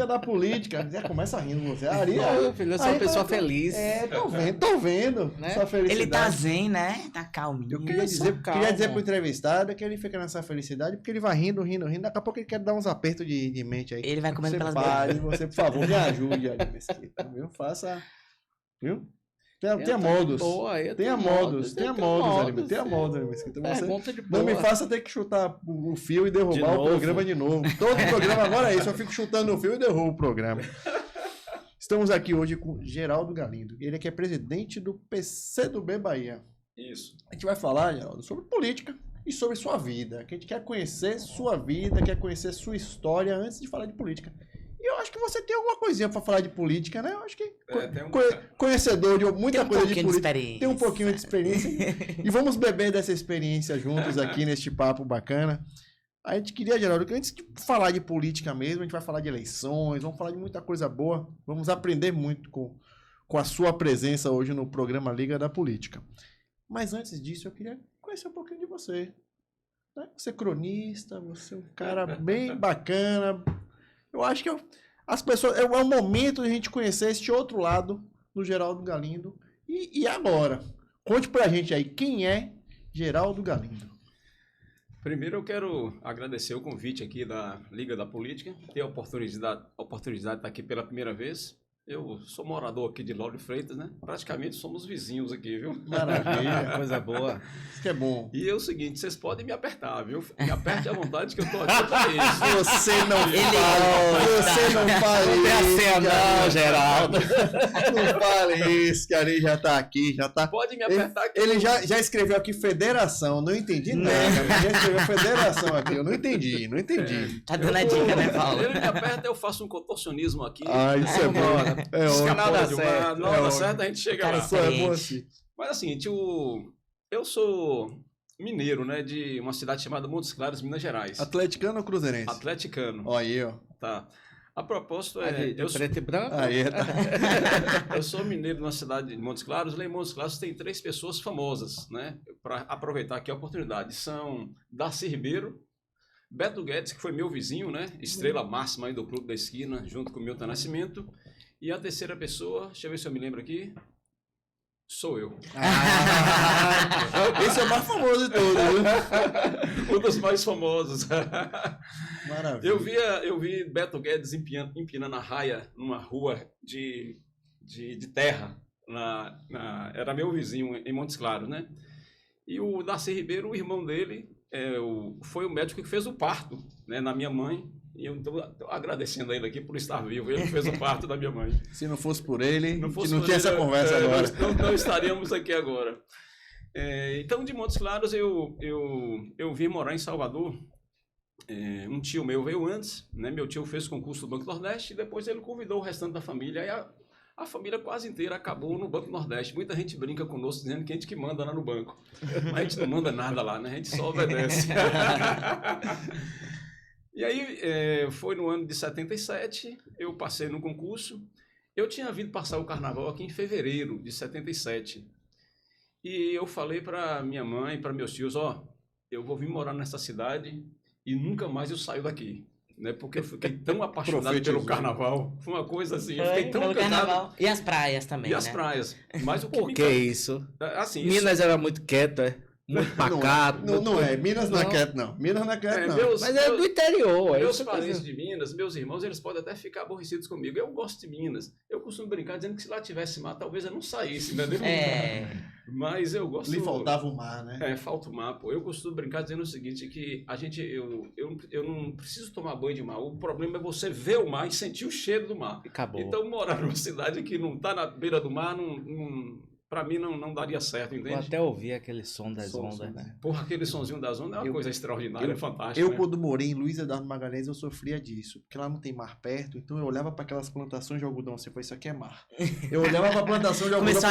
da política. Já começa rindo você. Ari, filho, eu sou uma pessoa feliz. Tô vendo. Né? Sua felicidade. Ele tá zen, né? Tá calminho. Eu queria dizer pro entrevistado que ele fica nessa felicidade porque ele vai rindo. Daqui a pouco ele quer dar uns apertos de mente aí. Ele vai comendo Você pelas pare, você, por favor, me ajude, Ari Mesquita, viu? Faça... Viu? Tenha modos. Tenha modos, Ari Mesquita. Você não me faça ter que chutar o fio e derrubar o programa de novo. Todo programa agora é isso, eu fico chutando o fio e derrubo o programa. Estamos aqui hoje com Geraldo Galindo. Ele que é presidente do PCdoB Bahia. Isso. A gente vai falar, Geraldo, sobre política e sobre sua vida. Que a gente quer conhecer sua vida, quer conhecer sua história antes de falar de política. E eu acho que você tem alguma coisinha para falar de política, né? Eu acho que conhecedor de muita coisa de política. Tem um pouquinho de experiência. E vamos beber dessa experiência juntos aqui neste papo bacana. A gente queria, Geraldo, que antes de falar de política mesmo, a gente vai falar de eleições, vamos falar de muita coisa boa. Vamos aprender muito com a sua presença hoje no programa Liga da Política. Mas antes disso, eu queria conhecer um pouquinho de você. Né? Você é cronista, você é um cara bem bacana. Eu acho que as pessoas... É o momento de a gente conhecer este outro lado do Geraldo Galindo. E agora? Conte pra gente aí, quem é Geraldo Galindo? Primeiro eu quero agradecer o convite aqui da Liga da Política, ter a oportunidade de estar aqui pela primeira vez. Eu sou morador aqui de Lauro Freitas, né? Praticamente somos vizinhos aqui, viu? Maravilha, coisa boa. Isso que é bom. E é o seguinte, vocês podem me apertar, viu? Me aperte à vontade que eu tô aqui pra isso. Você não fala Não tem a isso. senha não, Geraldo. Não fale isso, que ali já tá aqui, já tá... Pode me apertar aqui. Ele já escreveu aqui federação, não entendi nada. Ele já escreveu federação aqui, eu não entendi. Tá dando a dica, né, Paulo? Ele me aperta, eu faço um contorcionismo aqui. Ah, isso é bom. Na hora certa a gente chega lá. Diferente. Mas assim, eu sou mineiro, né? De uma cidade chamada Montes Claros, Minas Gerais. Atleticano ou cruzeirense? Atleticano. Ó aí, ó. Tá. A propósito Preto e branco? Aí, tá. Eu sou mineiro de uma cidade de Montes Claros. Lá em Montes Claros tem 3 pessoas famosas, né? Para aproveitar aqui a oportunidade. São Darcy Ribeiro, Beto Guedes, que foi meu vizinho, né? Estrela máxima aí do Clube da Esquina, junto com o Milton Nascimento. E a terceira pessoa, deixa eu ver se eu me lembro aqui, sou eu. Esse é o mais famoso de todos, viu? Um dos mais famosos. Maravilha. Eu vi Beto Guedes empinando a raia numa rua de terra. Era meu vizinho em Montes Claros, né? E o Darcy Ribeiro, o irmão dele, foi o médico que fez o parto, né, na minha mãe. E eu estou agradecendo a ele aqui por estar vivo. Ele fez o parto da minha mãe. Se não fosse por ele, não por tinha essa conversa agora. Não estaríamos aqui agora. Então, de Montes Claros, eu vim morar em Salvador. Um tio meu veio antes, né? Meu tio fez concurso do Banco Nordeste e depois ele convidou o restante da família. Aí a família quase inteira acabou no Banco Nordeste. Muita gente brinca conosco dizendo que a gente que manda lá no banco. Mas a gente não manda nada lá, né? A gente só obedece. E aí, foi no ano de 77, eu passei no concurso. Eu tinha vindo passar o carnaval aqui em fevereiro de 77. E eu falei para minha mãe, para meus tios, eu vou vir morar nessa cidade e nunca mais eu saio daqui. Né? Porque eu fiquei tão apaixonado pelo carnaval. Foi uma coisa assim, eu fiquei tão encantado. E as praias também, E as praias. Mas o que Por que isso? Assim, Minas era muito quieto, muito pacato. Não é. Minas não é quieto, não. Minas não é quieto, não. Mas é do interior. Meus parentes de Minas, meus irmãos, eles podem até ficar aborrecidos comigo. Eu gosto de Minas. Eu costumo brincar dizendo que se lá tivesse mar, talvez eu não saísse, entendeu? Mas eu gosto... Lhe faltava o mar, né? Falta o mar, pô. Eu costumo brincar dizendo o seguinte, que eu não preciso tomar banho de mar. O problema é você ver o mar e sentir o cheiro do mar. Acabou. Então, morar numa cidade que não está na beira do mar, pra mim não daria certo, entende? Eu até ouvi aquele som das ondas, né? Porra, aquele sonzinho das ondas é uma coisa extraordinária, é fantástico. Eu, quando morei em Luiz Eduardo Magalhães, eu sofria disso. Porque lá não tem mar perto, então eu olhava para aquelas plantações de algodão. Você falou, isso aqui é mar. Eu olhava para a plantação de algodão.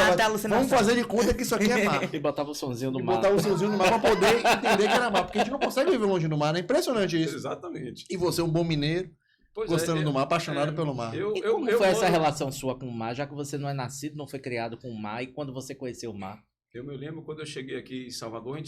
Vamos fazer de conta que isso aqui é mar. E botava o sonzinho do mar. Botava o sonzinho no mar para poder entender que era mar. Porque a gente não consegue viver longe do mar, né? Impressionante isso. Exatamente. E você, um bom mineiro, gostando do mar, apaixonado pelo mar. E como foi essa relação sua com o mar, já que você não é nascido, não foi criado com o mar, e quando você conheceu o mar? Eu me lembro quando eu cheguei aqui em Salvador,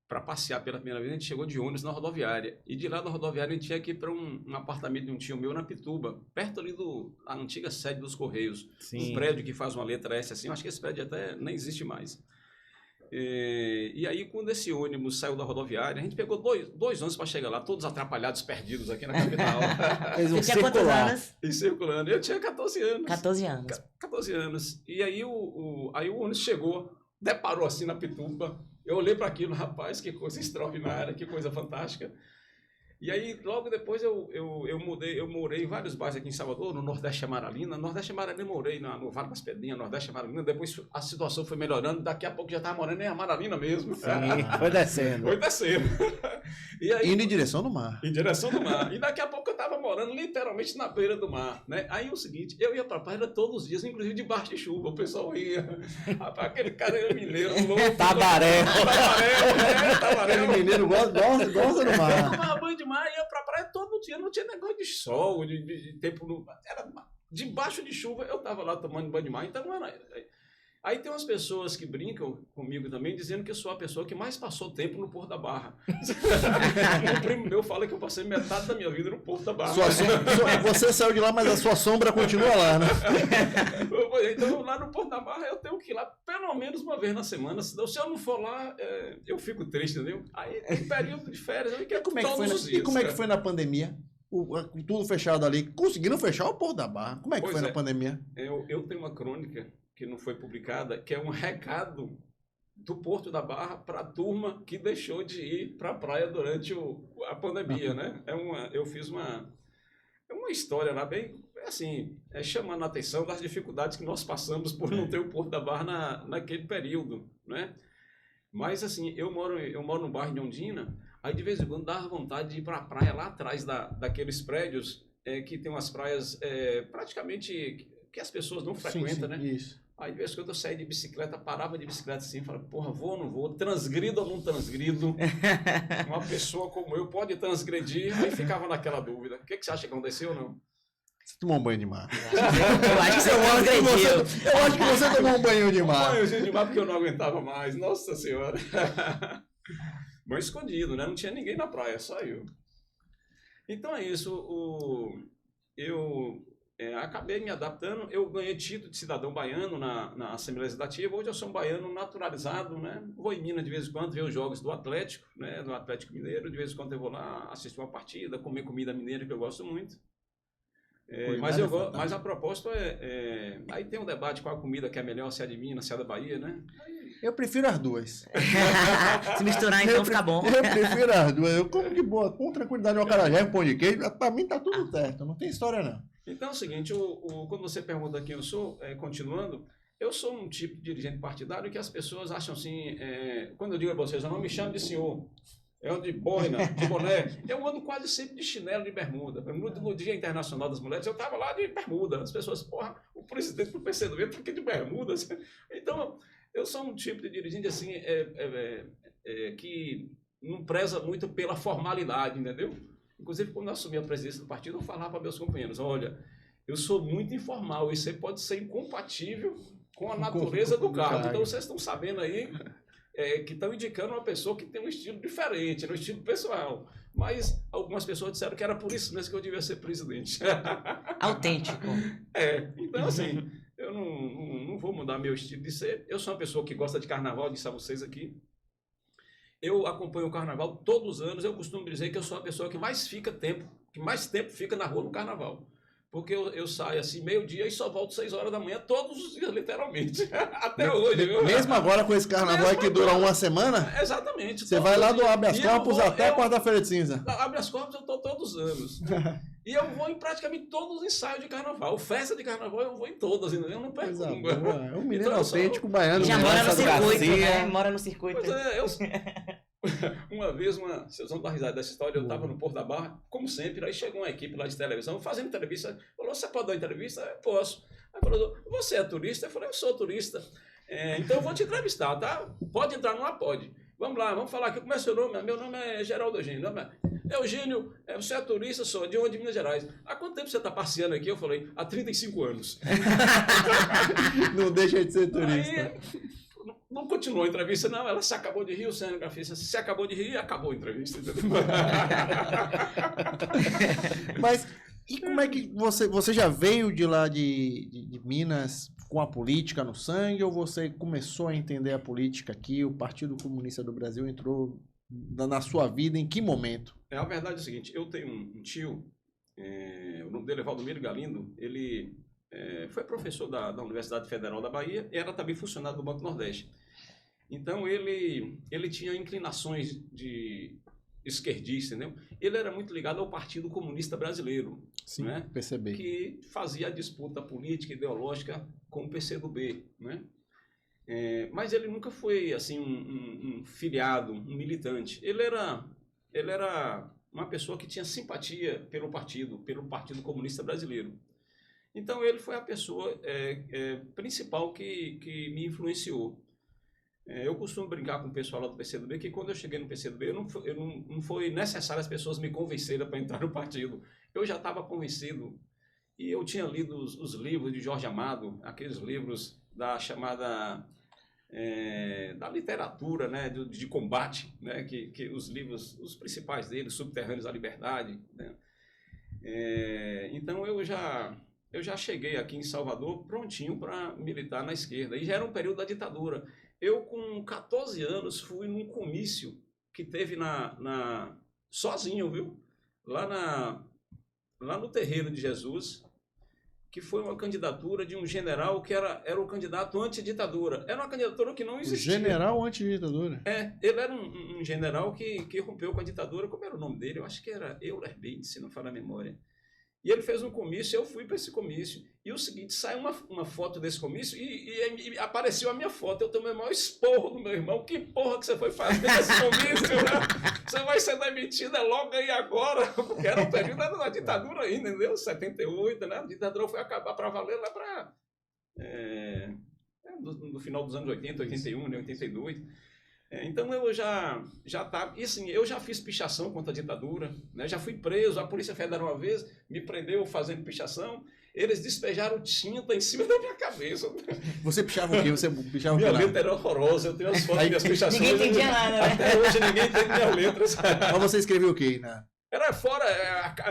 para passear pela primeira vez, a gente chegou de ônibus na rodoviária. E de lá da rodoviária a gente tinha que ir para um apartamento de um tio meu na Pituba, perto ali da antiga sede dos Correios. Sim. Um prédio que faz uma letra S assim, eu acho que esse prédio até nem existe mais. E aí, quando esse ônibus saiu da rodoviária, a gente pegou dois ônibus para chegar lá, todos atrapalhados, perdidos aqui na capital. Fez um Você tinha quantos circular. anos? E circulando. Eu tinha 14 anos. 14 anos. 14 anos. E aí aí o ônibus chegou, deparou assim na Pituba. Eu olhei para aquilo, rapaz, que coisa extraordinária, que coisa fantástica. E aí, logo depois, eu morei em vários bairros aqui em Salvador, no Nordeste Amaralina. No Nordeste Amaralina eu morei no Vale das Pedrinhas, Nordeste Amaralina. Depois a situação foi melhorando, daqui a pouco já estava morando em Amaralina mesmo. Sim, foi descendo. Foi descendo. E aí, Indo em direção do mar. em direção do mar. E daqui a pouco eu estava morando literalmente na beira do mar, né? Aí o seguinte, eu ia pra praia todos os dias, inclusive debaixo de chuva, o pessoal ia. Rapaz, aquele cara era mineiro, louco. Tabaréu. Tabaréu. Aquele mineiro gosta do Eu mar. tomava banho de mar e ia pra praia todo dia, não tinha negócio de sol, de tempo... Era debaixo de chuva, eu tava lá tomando banho de mar, então não era... Aí tem umas pessoas que brincam comigo também, dizendo que eu sou a pessoa que mais passou tempo no Porto da Barra. Um primo meu fala que eu passei metade da minha vida no Porto da Barra. Você saiu de lá, mas a sua sombra continua lá, né? Então, lá no Porto da Barra, eu tenho que ir lá pelo menos uma vez na semana. Se eu não for lá, eu fico triste, entendeu? Aí, no período de férias, eu quero todos os dias. E como é que foi na pandemia? Tudo fechado ali. Conseguiram fechar o Porto da Barra. Como é que foi na pandemia? Eu tenho uma crônica que não foi publicada, que é um recado do Porto da Barra para a turma que deixou de ir para a praia durante a pandemia, né? Eu fiz uma história lá bem, assim, chamando a atenção das dificuldades que nós passamos por não ter o Porto da Barra naquele período, né? Mas, assim, eu moro no bairro de Ondina, aí de vez em quando dava vontade de ir para a praia lá atrás daqueles prédios que tem umas praias praticamente que as pessoas não frequentam, né? Isso. Aí, de vez em quando eu saía de bicicleta, parava de bicicleta assim, falava, porra, vou ou não vou? Transgrido ou não transgrido? Uma pessoa como eu pode transgredir? Aí ficava naquela dúvida. O que você acha que aconteceu ou não? Você tomou um banho de mar. Eu acho que você transgrediu. Eu acho que você tomou um banho de mar. Um banhozinho de mar porque eu não aguentava mais. Nossa Senhora. Banho escondido, né? Não tinha ninguém na praia, só eu. Então é isso. Eu acabei me adaptando. Eu ganhei título de cidadão baiano na Assembleia Legislativa. Hoje eu sou um baiano naturalizado, né? Vou em Minas de vez em quando ver os jogos do Atlético, né? Do Atlético Mineiro. De vez em quando eu vou lá assistir uma partida, comer comida mineira que eu gosto muito. Mas a proposta aí tem um debate qual a comida que é melhor, se é de Minas, se é da Bahia, né? Eu prefiro as duas. Se misturar, então fica bom. Eu prefiro as duas. Eu como de boa, com tranquilidade, um acarajé, um pão de queijo. Pra mim tá tudo certo, não tem história não. Então é o seguinte, quando você pergunta quem eu sou, continuando, eu sou um tipo de dirigente partidário que as pessoas acham assim, quando eu digo a vocês, eu não me chamo de senhor, eu ando de boina, de boné, eu ando quase sempre de chinelo de bermuda. No Dia Internacional das Mulheres, eu estava lá de bermuda. As pessoas, porra, o presidente do PCdoB tá aqui de bermuda. Então, eu sou um tipo de dirigente assim, que não preza muito pela formalidade, entendeu? Inclusive, quando eu assumi a presidência do partido, eu falava para meus companheiros, olha, eu sou muito informal, isso aí pode ser incompatível com a natureza do cargo. Então, vocês estão sabendo aí que estão indicando uma pessoa que tem um estilo diferente, um estilo pessoal. Mas algumas pessoas disseram que era por isso mesmo que eu devia ser presidente. Autêntico. Então, assim, eu não vou mudar meu estilo de ser. Eu sou uma pessoa que gosta de carnaval, disse a vocês aqui. Eu acompanho o carnaval todos os anos. Eu costumo dizer que eu sou a pessoa que mais tempo fica na rua no carnaval. Porque eu saio assim, meio-dia e só volto 6 horas da manhã, todos os dias, literalmente. Até hoje, viu? Mesmo agora com esse carnaval que dura uma semana? Exatamente. Você vai lá do habeas corpus até quarta-feira de cinza. Habeas corpus eu estou todos os anos. E eu vou em praticamente todos os ensaios de carnaval. Festa de carnaval eu vou em todas, entendeu? Eu não perco uma. É um mineiro autêntico baiano. Já mora no circuito, né? Mora no circuito. Pois uma vez, vocês vão dar risada dessa história, eu estava no Porto da Barra, como sempre, aí chegou uma equipe lá de televisão fazendo entrevista, falou, você pode dar entrevista? Eu posso. Aí falou, você é turista? Eu falei, eu sou turista. Então eu vou te entrevistar, tá? Pode entrar, não pode. Vamos lá, vamos falar aqui, como é seu nome? Meu nome é Geraldo Eugênio. Eugênio, você é turista, sou de onde? De Minas Gerais. Há quanto tempo você está passeando aqui? Eu falei, há 35 anos. Não deixa de ser turista. Aí, não continuou a entrevista. Não, ela se acabou de rir, o cinegrafista se acabou de rir, acabou a entrevista. Mas e como é que você já veio de lá de Minas com a política no sangue, ou você começou a entender a política aqui, o Partido Comunista do Brasil entrou na sua vida em que momento? A verdade é o seguinte, eu tenho um tio, o nome dele é Valdomiro Galindo, ele foi professor da Universidade Federal da Bahia e era também funcionário do Banco Nordeste. Então ele tinha inclinações de esquerdista, entendeu? Ele era muito ligado ao Partido Comunista Brasileiro. Sim, né? percebi. Que fazia a disputa política e ideológica com o PCdoB, né? Mas ele nunca foi assim um filiado, um militante. Ele era uma pessoa que tinha simpatia pelo Partido Comunista Brasileiro. Então ele foi a pessoa principal que me influenciou. Eu costumo brincar com o pessoal lá do PCdoB que quando eu cheguei no PCdoB não foi necessário as pessoas me convencerem para entrar no partido. Eu já estava convencido e eu tinha lido os livros de Jorge Amado, aqueles livros da chamada da literatura, né, de combate, né, que os livros, os principais deles, Subterrâneos à Liberdade, né? Então eu já cheguei aqui em Salvador prontinho para militar na esquerda e já era um período da ditadura. Eu, com 14 anos, fui num comício que teve sozinho, viu? Lá no Terreiro de Jesus, que foi uma candidatura de um general que era o candidato anti-ditadura. Era uma candidatura que não existia. O general anti-ditadura? Ele era um general que rompeu com a ditadura. Como era o nome dele? Eu acho que era Euler Bentes, se não falar a memória. E ele fez um comício, eu fui para esse comício. E o seguinte, saiu uma foto desse comício e apareceu a minha foto. Eu tomei o maior esporro do meu irmão. Que porra que você foi fazer nesse comício, né? Você vai ser demitido logo aí agora. Porque era o período da ditadura ainda, entendeu? 78, né? A ditadura foi acabar para valer lá para... no final dos anos 80, 81, né? 82. Então eu já estava, e assim, eu já fiz pichação contra a ditadura, né? Já fui preso, a Polícia Federal uma vez me prendeu fazendo pichação, eles despejaram tinta em cima da minha cabeça. Você pichava o quê? Você pichava minha letra era horrorosa, eu tenho as fotos das minhas pichações. Ninguém entendia nada, né? Até hoje ninguém entende minhas letras. Mas você escreveu o quê? Era fora,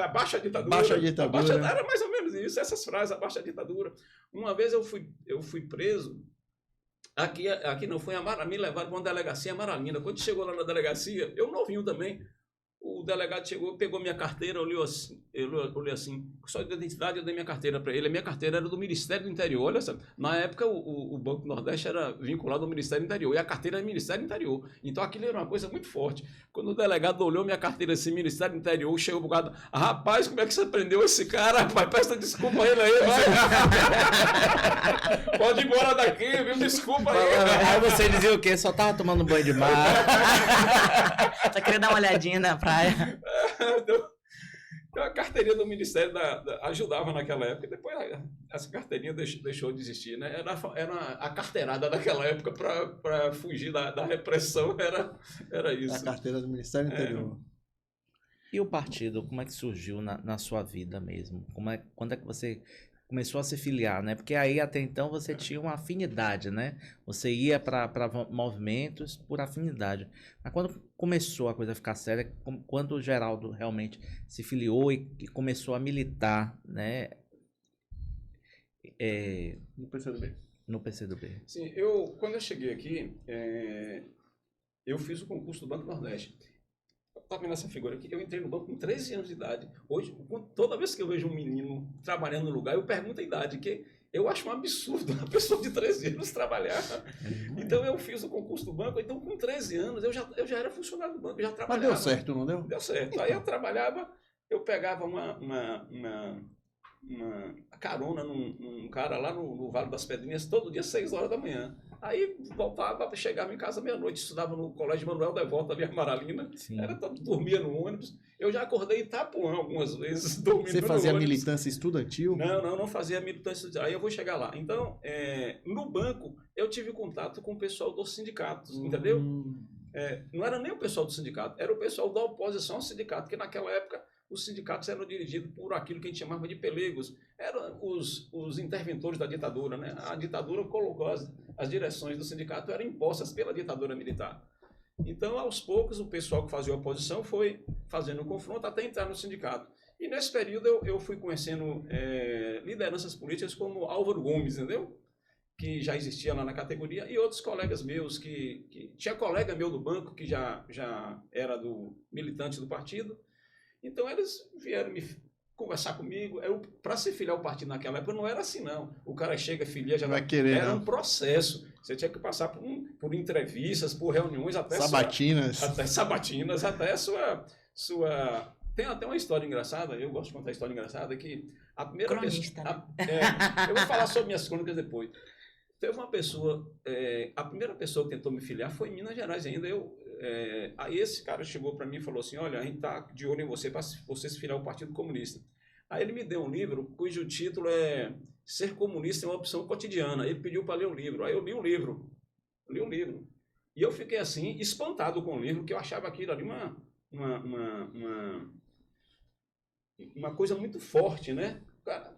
abaixo a ditadura. Baixa a ditadura. Era mais ou menos isso, essas frases, abaixo a ditadura. Uma vez eu fui preso. Aqui não foi me levaram para uma delegacia Amaralina. Quando chegou lá na delegacia, eu novinho também, o delegado chegou, pegou minha carteira, olhei assim, só de identidade eu dei minha carteira para ele. A minha carteira era do Ministério do Interior. Olha só, na época o Banco Nordeste era vinculado ao Ministério do Interior e a carteira era do Ministério do Interior. Então aquilo era uma coisa muito forte. Quando o delegado olhou minha carteira assim, Ministério do Interior, chegou pro cara, rapaz, como é que você prendeu esse cara? Rapaz, peça desculpa a ele aí, vai. Pode ir embora daqui, viu? Desculpa aí. Aí você dizia o quê? Só tava tomando banho de mar. Só queria dar uma olhadinha na praia. Então a carteirinha do Ministério ajudava naquela época, e depois essa carteirinha deixou de existir, né? Era a carteirada daquela época para fugir da repressão, era isso. A carteira do Ministério do Interior. E o partido, como é que surgiu na sua vida mesmo? Quando é que você começou a se filiar, né? Porque aí até então você tinha uma afinidade, né? Você ia para movimentos por afinidade. Mas quando começou a coisa a ficar séria, quando o Geraldo realmente se filiou e começou a militar, né? No PCdoB. Sim, quando eu cheguei aqui, eu fiz o concurso do Banco Nordeste. Tá vendo essa figura aqui? Eu entrei no banco com 13 anos de idade. Hoje, toda vez que eu vejo um menino trabalhando no lugar, eu pergunto a idade, que eu acho um absurdo uma pessoa de 13 anos trabalhar. Então eu fiz o concurso do banco, então com 13 anos eu já era funcionário do banco, eu já trabalhava. Mas deu certo, não deu? Deu certo. Aí eu trabalhava, eu pegava uma carona num cara lá no Vale das Pedrinhas, todo dia 6 horas da manhã. Aí voltava, chegava em casa meia-noite, estudava no Colégio Manuel Devoto, ali em Amaralina. Dormia no ônibus. Eu já acordei em Itapuã algumas vezes, dormindo no ônibus. Você fazia militância estudantil? Não fazia militância estudantil. Aí eu vou chegar lá. Então, no banco, eu tive contato com o pessoal dos sindicatos, entendeu? Não era nem o pessoal do sindicato, era o pessoal da oposição ao sindicato, que naquela época os sindicatos eram dirigidos por aquilo que a gente chamava de pelegos. Eram os interventores da ditadura, né? A ditadura colocou as direções do sindicato, eram impostas pela ditadura militar. Então, aos poucos, o pessoal que fazia oposição foi fazendo um confronto até entrar no sindicato. E nesse período eu fui conhecendo lideranças políticas como Álvaro Gomes, entendeu? Que já existia lá na categoria, e outros colegas meus, que tinha colega meu do banco que já era militante do partido. Então eles vieram me conversar comigo. Para se filiar ao partido naquela época não era assim, não. O cara chega, filia, já vai querer. Era um processo. Você tinha que passar por entrevistas, por reuniões, até sabatinas. Até a sua... Tem até uma história engraçada, eu gosto de contar história engraçada, que a primeira pessoa... eu vou falar sobre minhas crônicas depois. Teve uma pessoa, a primeira pessoa que tentou me filiar foi em Minas Gerais ainda. Aí esse cara chegou para mim e falou assim, olha, a gente está de olho em você para você se filiar ao Partido Comunista. Aí ele me deu um livro cujo título é Ser Comunista é uma Opção Cotidiana. Ele pediu para ler o livro. Aí eu li o livro. E eu fiquei assim, espantado com o livro, que eu achava aquilo ali uma coisa muito forte, né? Cara,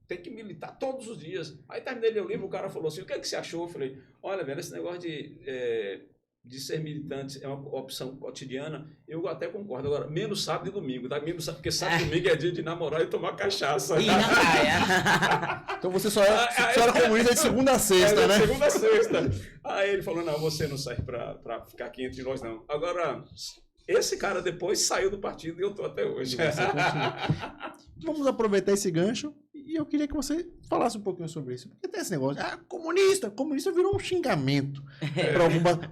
tem que militar todos os dias. Aí terminei de ler o livro, o cara falou assim, o que é que você achou? Eu falei, olha, velho, esse negócio de ser militante é uma opção cotidiana, eu até concordo. Agora, menos sábado e domingo, tá? Menos sábado, porque sábado e domingo é dia de namorar e tomar cachaça. E na praia. Então você só era comunista de segunda a sexta, né? De segunda a sexta. Aí ele falou, não, você não serve pra ficar aqui entre nós, não. Agora... Esse cara depois saiu do partido e eu estou até hoje. Vamos aproveitar esse gancho e eu queria que você falasse um pouquinho sobre isso. Porque tem esse negócio, comunista virou um xingamento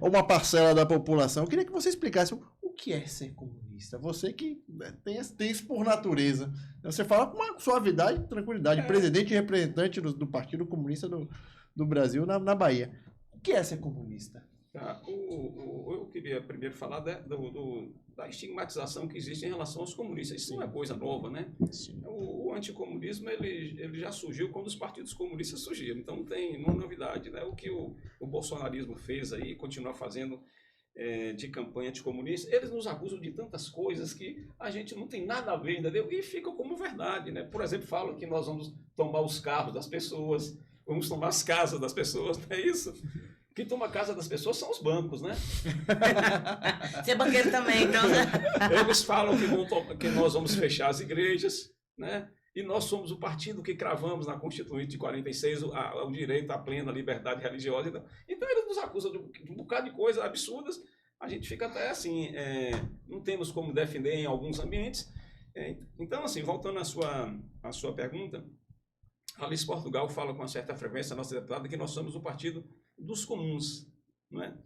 para uma parcela da população. Eu queria que você explicasse o que é ser comunista. Você que tem isso por natureza. Você fala com uma suavidade e tranquilidade. Presidente e representante do Partido Comunista do Brasil na Bahia. O que é ser comunista? Tá. Eu queria primeiro falar da estigmatização que existe em relação aos comunistas. Isso não é coisa nova, né? O anticomunismo ele já surgiu quando os partidos comunistas surgiram, então não é novidade, né? O que o bolsonarismo fez aí, continua fazendo de campanha anticomunista, eles nos acusam de tantas coisas que a gente não tem nada a ver, entendeu? E fica como verdade, né? Por exemplo, falam que nós vamos tomar os carros das pessoas, vamos tomar as casas das pessoas, não é isso? Quem toma a casa das pessoas são os bancos, né? Você é banqueiro também, então. Eles falam que nós vamos fechar as igrejas, né? E nós somos o partido que cravamos na Constituinte de 46 o direito à plena liberdade religiosa. Então eles nos acusam de um bocado de coisas absurdas. A gente fica até assim, não temos como defender em alguns ambientes. Então, assim, voltando à sua pergunta, a Alice Portugal fala com uma certa frequência, a nossa deputada, que nós somos o partido dos comuns, não é?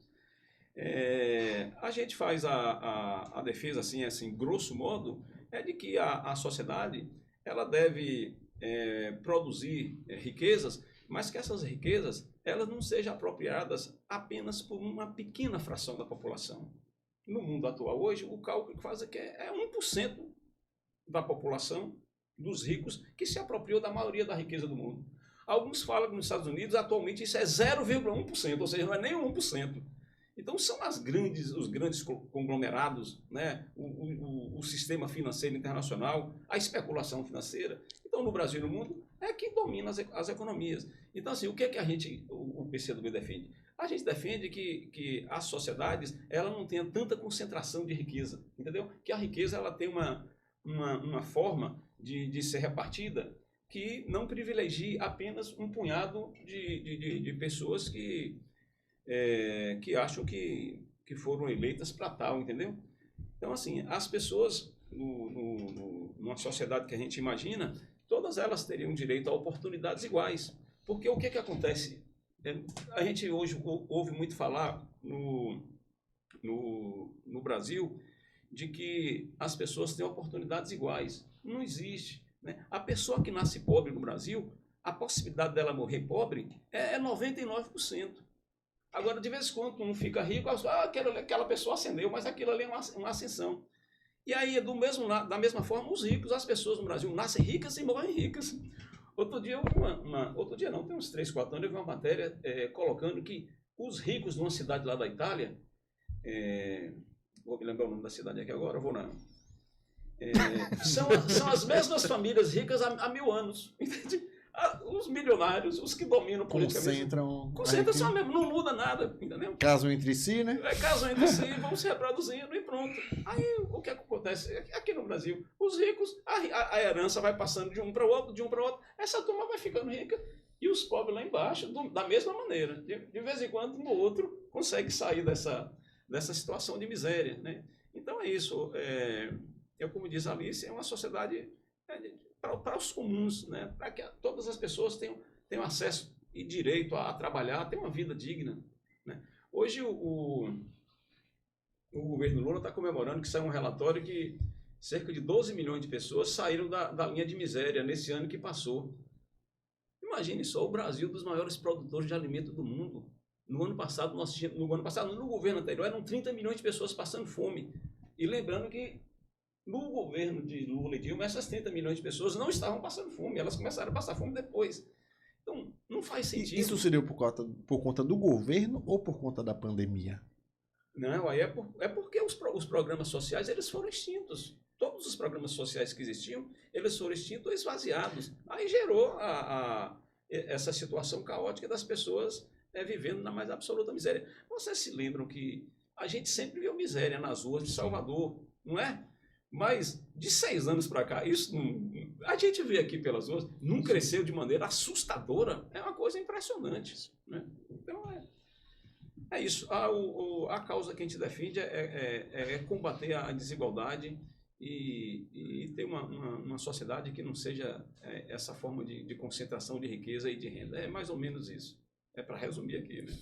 A gente faz a defesa, assim, grosso modo, de que a sociedade ela deve produzir riquezas, mas que essas riquezas elas não sejam apropriadas apenas por uma pequena fração da população. No mundo atual hoje, o cálculo que faz é que é 1% da população, dos ricos, que se apropriou da maioria da riqueza do mundo. Alguns falam que nos Estados Unidos, atualmente, isso é 0,1%, ou seja, não é nem 1%. Então, são os grandes conglomerados, né? O sistema financeiro internacional, a especulação financeira. Então, no Brasil e no mundo, é que domina as economias. Então, assim, o que é que o PCdoB defende? A gente defende que as sociedades ela não tenham tanta concentração de riqueza, entendeu? Que a riqueza ela tem uma forma de ser repartida que não privilegie apenas um punhado de pessoas que acham que foram eleitas para tal, entendeu? Então, assim, as pessoas, numa sociedade que a gente imagina, todas elas teriam direito a oportunidades iguais. Porque o que acontece? A gente hoje ouve muito falar no Brasil de que as pessoas têm oportunidades iguais. Não existe, né? A pessoa que nasce pobre no Brasil, a possibilidade dela morrer pobre é 99%. Agora, de vez em quando, um fica rico, aquela pessoa ascendeu, mas aquilo ali é uma ascensão. E aí, da mesma forma, os ricos, as pessoas no Brasil nascem ricas e morrem ricas. Outro dia, tem uns 3, 4 anos, eu vi uma matéria colocando que os ricos numa cidade lá da Itália, vou me lembrar o nome da cidade aqui agora, vou não. São as mesmas famílias ricas há 1000 anos. Entende? Os milionários, os que dominam politicamente. Concentram só mesmo, não muda nada, entendeu? Casam entre si, né? Casam entre si, vão se reproduzindo e pronto. Aí o que acontece? Aqui no Brasil, os ricos, a herança vai passando de um para o outro, essa turma vai ficando rica e os pobres lá embaixo, da mesma maneira. De vez em quando, um ou outro consegue sair dessa situação de miséria, né? Então é isso. Como diz a Alice, é uma sociedade para os comuns, né? Para que todas as pessoas tenham acesso e direito a trabalhar, a ter uma vida digna, né? Hoje o governo Lula está comemorando que saiu um relatório que cerca de 12 milhões de pessoas saíram da linha de miséria nesse ano que passou. Imagine só, o Brasil, dos maiores produtores de alimento do mundo. No ano passado, no governo anterior, eram 30 milhões de pessoas passando fome. E lembrando que no governo de Lula e Dilma, essas 30 milhões de pessoas não estavam passando fome, elas começaram a passar fome depois. Então, não faz sentido. Isso seria por conta do governo ou por conta da pandemia? Não, aí é porque os programas sociais eles foram extintos. Todos os programas sociais que existiam, eles foram extintos ou esvaziados. Aí gerou essa situação caótica das pessoas vivendo na mais absoluta miséria. Vocês se lembram que a gente sempre viu miséria nas ruas de Salvador, não é? Mas de 6 anos para cá, isso a gente vê aqui pelas ruas, não cresceu de maneira assustadora. É uma coisa impressionante, né? Então é isso. A causa que a gente defende é combater a desigualdade e ter uma sociedade que não seja essa forma de concentração de riqueza e de renda. É mais ou menos isso. É para resumir aqui, né?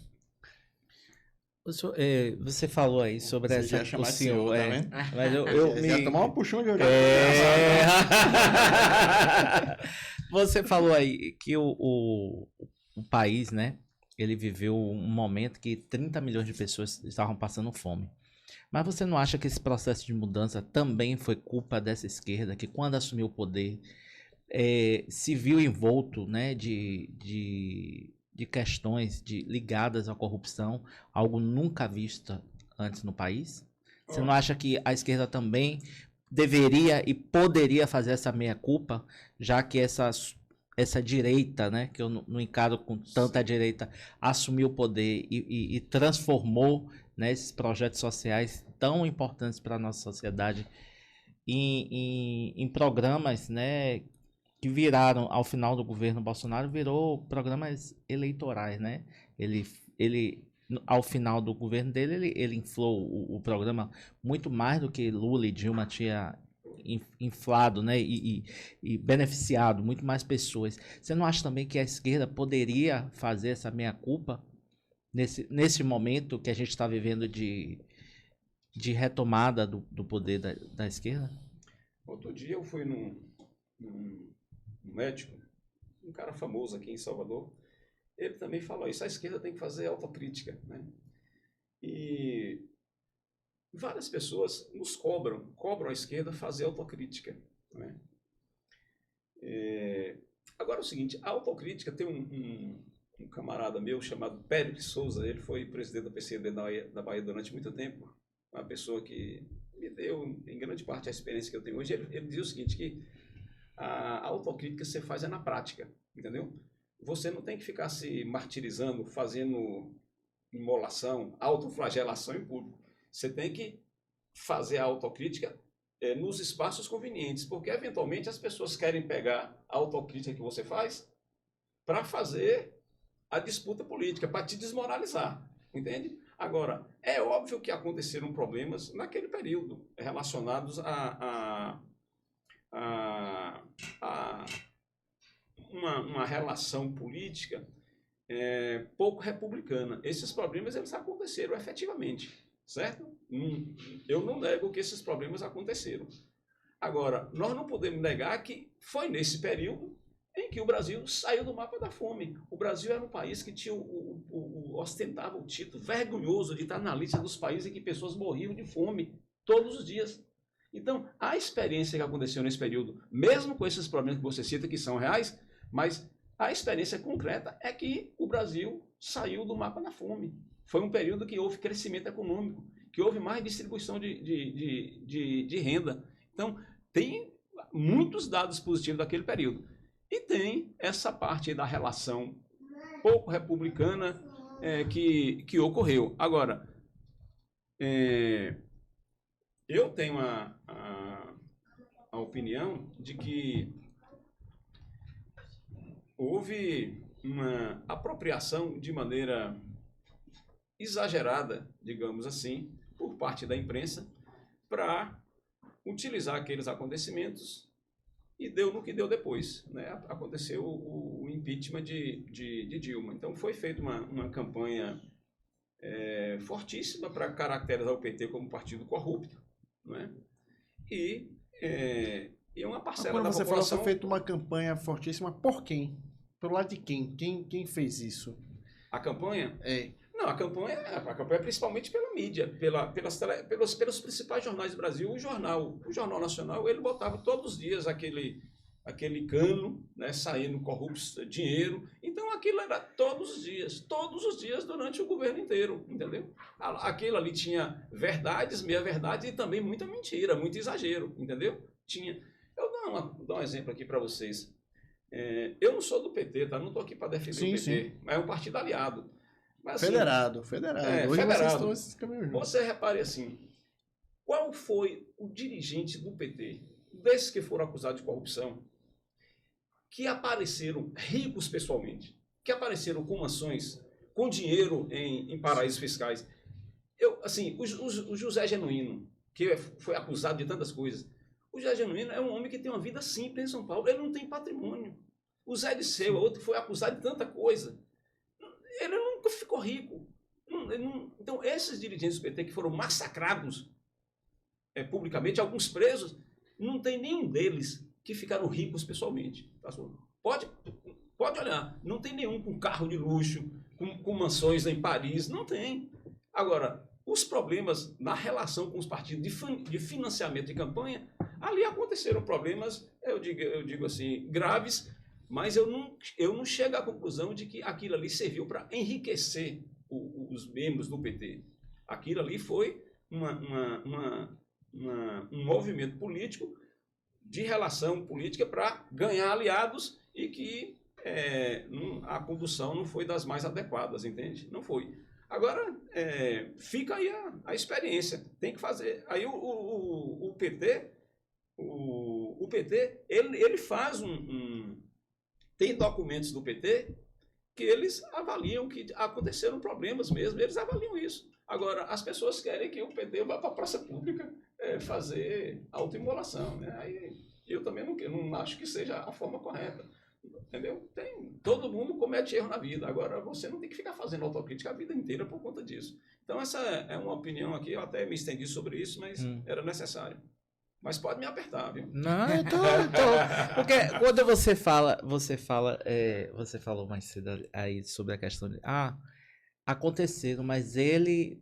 Você falou aí sobre essa... O senhor, mas eu me... Já tomar uma puxão de orelha. Você falou aí que o país, né? Ele viveu um momento que 30 milhões de pessoas estavam passando fome. Mas você não acha que esse processo de mudança também foi culpa dessa esquerda, que quando assumiu o poder, se viu envolto, né, de questões ligadas à corrupção, algo nunca visto antes no país? Você não acha que a esquerda também deveria e poderia fazer essa meia-culpa, já que essa direita, né, que eu não encaro com tanta direita, assumiu o poder e transformou, né, esses projetos sociais tão importantes para a nossa sociedade em programas, né, que viraram, ao final do governo Bolsonaro, virou programas eleitorais, né? Ele ao final do governo dele, ele inflou o programa muito mais do que Lula e Dilma tinha inflado, né? E beneficiado muito mais pessoas. Você não acha também que a esquerda poderia fazer essa meia-culpa nesse momento que a gente está vivendo de retomada do poder da esquerda? Outro dia eu fui num médico, um cara famoso aqui em Salvador, ele também falou isso, a esquerda tem que fazer autocrítica, né? E várias pessoas nos cobram a esquerda fazer autocrítica, né? Agora é o seguinte, a autocrítica tem um camarada meu chamado Péricles Souza, ele foi presidente da PCD da Bahia durante muito tempo, uma pessoa que me deu, em grande parte, a experiência que eu tenho hoje. Ele dizia o seguinte, que a autocrítica você faz na prática, entendeu? Você não tem que ficar se martirizando, fazendo imolação, autoflagelação em público. Você tem que fazer a autocrítica nos espaços convenientes, porque eventualmente as pessoas querem pegar a autocrítica que você faz para fazer a disputa política, para te desmoralizar, entende? Agora, é óbvio que aconteceram problemas naquele período relacionados a uma relação política pouco republicana. Esses problemas eles aconteceram efetivamente, certo? Eu não nego que esses problemas aconteceram. Agora, nós não podemos negar que foi nesse período em que o Brasil saiu do mapa da fome. O Brasil era um país que tinha ostentava o título vergonhoso de estar na lista dos países em que pessoas morriam de fome todos os dias. Então, a experiência que aconteceu nesse período, mesmo com esses problemas que você cita, que são reais, mas a experiência concreta é que o Brasil saiu do mapa da fome. Foi um período que houve crescimento econômico, que houve mais distribuição de renda. Então, tem muitos dados positivos daquele período. E tem essa parte da relação pouco republicana que ocorreu. Agora, eu tenho a opinião de que houve uma apropriação de maneira exagerada, digamos assim, por parte da imprensa, para utilizar aqueles acontecimentos, e deu no que deu depois, né? Aconteceu o impeachment de Dilma. Então foi feita uma campanha fortíssima para caracterizar o PT como partido corrupto, né? E uma parcela da população... Quando você população... falou, foi feita uma campanha fortíssima, por quem? Pelo lado de quem? Quem fez isso? A campanha? É. Não, a campanha é principalmente pela mídia, pelos principais jornais do Brasil. O Jornal Nacional, ele botava todos os dias aquele cano, né, saindo corrupto, dinheiro. Então aquilo era todos os dias durante o governo inteiro, entendeu? Aquilo ali tinha verdades, meia-verdade e também muita mentira, muito exagero, entendeu? Eu dou um exemplo aqui para vocês. Eu não sou do PT, tá? Não estou aqui para defender o PT, sim. Mas é um partido aliado. Mas, assim, federado. Hoje federado. Vocês estão esses caminhos. Você repare assim, qual foi o dirigente do PT, desses que foram acusados de corrupção, que apareceram ricos pessoalmente, que apareceram com mansões, com dinheiro em paraísos fiscais? O José Genuíno, que foi acusado de tantas coisas, o José Genuíno é um homem que tem uma vida simples em São Paulo, ele não tem patrimônio. O Zé Disseu, outro que foi acusado de tanta coisa, ele nunca ficou rico. Então, esses dirigentes do PT que foram massacrados publicamente, alguns presos, não tem nenhum deles que ficaram ricos pessoalmente. Pode olhar, não tem nenhum com carro de luxo, com mansões em Paris, não tem. Agora, os problemas na relação com os partidos de financiamento de campanha, ali aconteceram problemas, eu digo assim, graves, mas eu não chego à conclusão de que aquilo ali serviu para enriquecer os membros do PT. Aquilo ali foi um movimento político de relação política para ganhar aliados e que a condução não foi das mais adequadas, entende? Não foi. Agora, fica aí a experiência. Tem que fazer. Aí o PT, ele faz tem documentos do PT que eles avaliam que aconteceram problemas mesmo, eles avaliam isso. Agora, as pessoas querem que o PT vá para a praça pública fazer autoimolação, né? Aí eu também não acho que seja a forma correta, entendeu? Todo mundo comete erro na vida, agora você não tem que ficar fazendo autocrítica a vida inteira por conta disso. Então essa é uma opinião aqui, eu até me estendi sobre isso, mas era necessário. Mas pode me apertar, viu? Não, eu tô. Porque quando você falou mais cedo aí sobre a questão de aconteceram, mas ele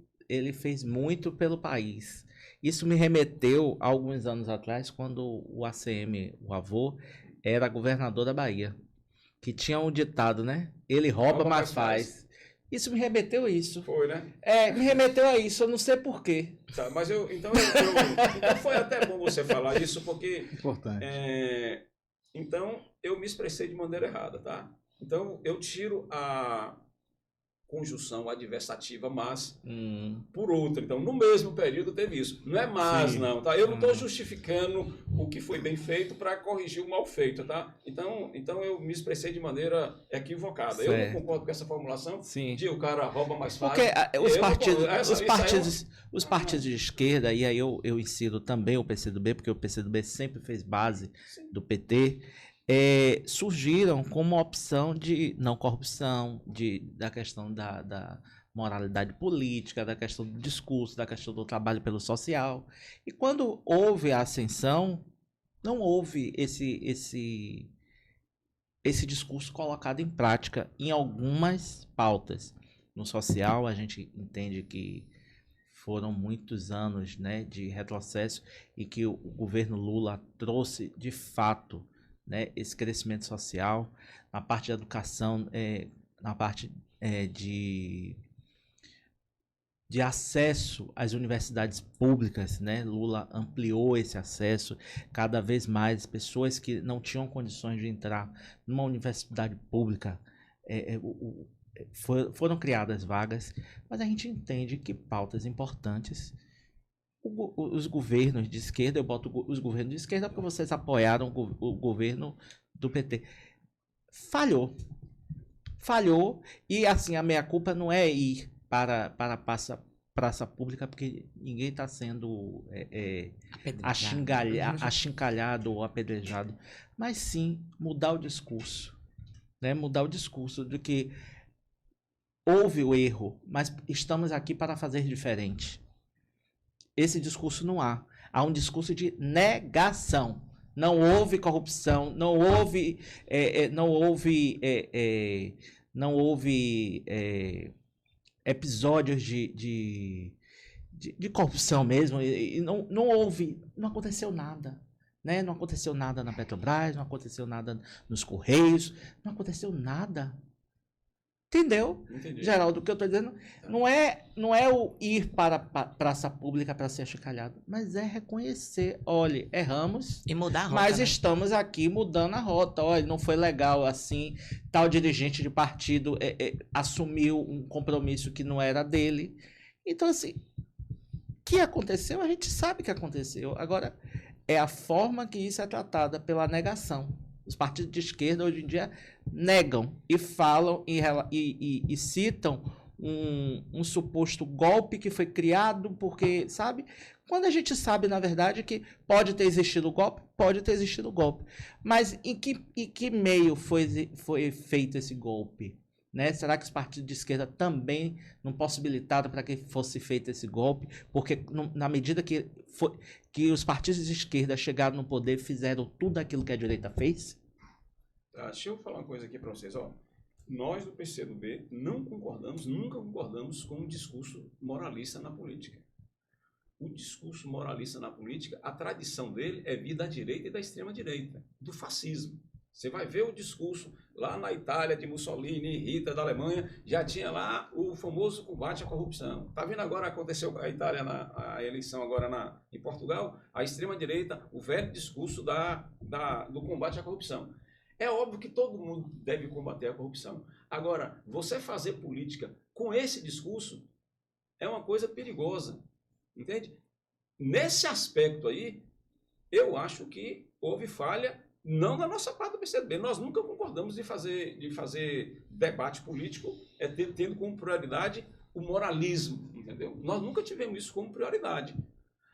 fez muito pelo país. Isso me remeteu a alguns anos atrás, quando o ACM, o avô, era governador da Bahia. Que tinha um ditado, né? Ele rouba, mas faz. Isso me remeteu a isso. Foi, né? Me remeteu a isso, eu não sei porquê. Tá, mas então foi até bom você falar isso, porque... Importante. Então, eu me expressei de maneira errada, tá? Então, eu tiro a conjunção adversativa mas por outra. Então, no mesmo período teve isso. Não é mas, sim, não, tá? Eu não estou justificando o que foi bem feito para corrigir o mal feito, tá? Então eu me expressei de maneira equivocada. Certo. Eu não concordo com essa formulação. Sim. De o cara rouba mais fácil. Porque os partidos de esquerda, e aí eu insiro também o PCdoB, porque o PCdoB sempre fez base, sim, do PT, surgiram como opção de não corrupção, da questão da moralidade política, da questão do discurso, da questão do trabalho pelo social. E quando houve a ascensão, não houve esse discurso colocado em prática em algumas pautas. No social, a gente entende que foram muitos anos, né, de retrocesso e que o governo Lula trouxe, de fato, né, esse crescimento social, na parte de educação, na parte de de acesso às universidades públicas, né? Lula ampliou esse acesso, cada vez mais pessoas que não tinham condições de entrar numa universidade pública, foram criadas vagas, mas a gente entende que pautas importantes, os governos de esquerda, eu boto os governos de esquerda porque vocês apoiaram o governo do PT, falhou, e assim, a meia-culpa não é ir para a praça pública, porque ninguém está sendo achincalhado ou apedrejado, mas sim mudar o discurso, né? Mudar o discurso de que houve o erro, mas estamos aqui para fazer diferente. Esse discurso não há. Há um discurso de negação. Não houve corrupção, não houve episódios de corrupção mesmo, e não houve, não aconteceu nada, né? Não aconteceu nada na Petrobras, não aconteceu nada nos Correios, não aconteceu nada. Entendeu? Entendi. Geraldo, o que eu estou dizendo não é o ir para a praça pública para ser achicalhado, mas é reconhecer, olha, erramos e mudar a rota, mas né? estamos aqui mudando a rota. Olha, não foi legal assim, tal dirigente de partido assumiu um compromisso que não era dele. Então, assim, o que aconteceu, a gente sabe que aconteceu. Agora, é a forma que isso é tratada pela negação. Os partidos de esquerda hoje em dia negam e falam e citam um suposto golpe que foi criado porque, sabe? Quando a gente sabe, na verdade, que pode ter existido golpe, mas em que meio foi feito esse golpe? Né? Será que os partidos de esquerda também não possibilitaram para que fosse feito esse golpe? Porque na medida que os partidos de esquerda chegaram no poder, fizeram tudo aquilo que a direita fez? Deixa eu falar uma coisa aqui para vocês. Nós do PCdoB nunca concordamos com o discurso moralista na política. O discurso moralista na política, a tradição dele é vir da direita e da extrema-direita, do fascismo. Você vai ver o discurso lá na Itália de Mussolini, Hitler da Alemanha, já tinha lá o famoso combate à corrupção. Está vendo agora, aconteceu a Itália, a eleição agora em Portugal, a extrema-direita, o velho discurso do combate à corrupção. É óbvio que todo mundo deve combater a corrupção. Agora, você fazer política com esse discurso é uma coisa perigosa, entende? Nesse aspecto aí, eu acho que houve falha, não da nossa parte do PCdoB. Nós nunca concordamos de fazer debate político tendo como prioridade o moralismo, entendeu? Nós nunca tivemos isso como prioridade.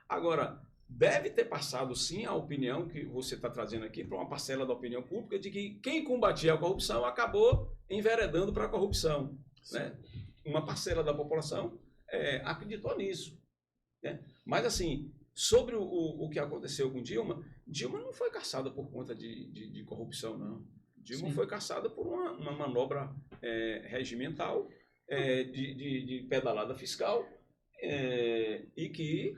Agora, deve ter passado, sim, a opinião que você está trazendo aqui para uma parcela da opinião pública de que quem combatia a corrupção acabou enveredando para a corrupção. Né? Uma parcela da população acreditou nisso. Né? Mas, assim, sobre o que aconteceu com Dilma não foi caçada por conta de corrupção, não. Dilma Sim. foi caçada por uma manobra regimental de pedalada fiscal e que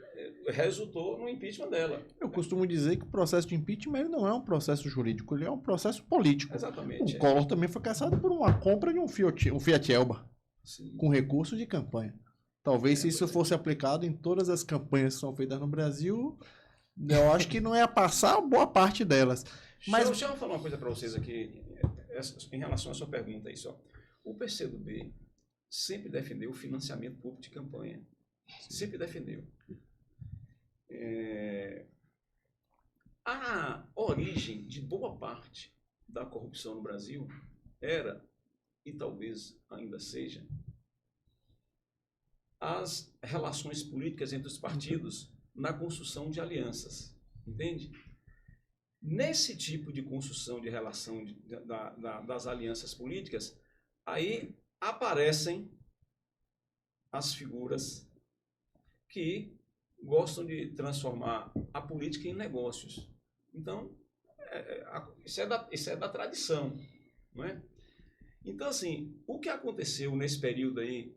resultou no impeachment dela. Eu costumo dizer que o processo de impeachment ele não é um processo jurídico, ele é um processo político. Exatamente. O Collor também foi caçado por uma compra de um Fiat Elba, Sim. com recurso de campanha. Talvez se isso fosse aplicado em todas as campanhas que são feitas no Brasil, eu acho que não ia passar boa parte delas. Mas deixa eu falar uma coisa para vocês aqui, em relação à sua pergunta aí só. O PCdoB sempre defendeu o financiamento público de campanha. Sempre defendeu. A origem de boa parte da corrupção no Brasil era, e talvez ainda seja, as relações políticas entre os partidos na construção de alianças. Entende? Nesse tipo de construção de relação das alianças políticas, aí aparecem as figuras que gostam de transformar a política em negócios. Então, isso é da tradição, não é? Então, assim, o que aconteceu nesse período aí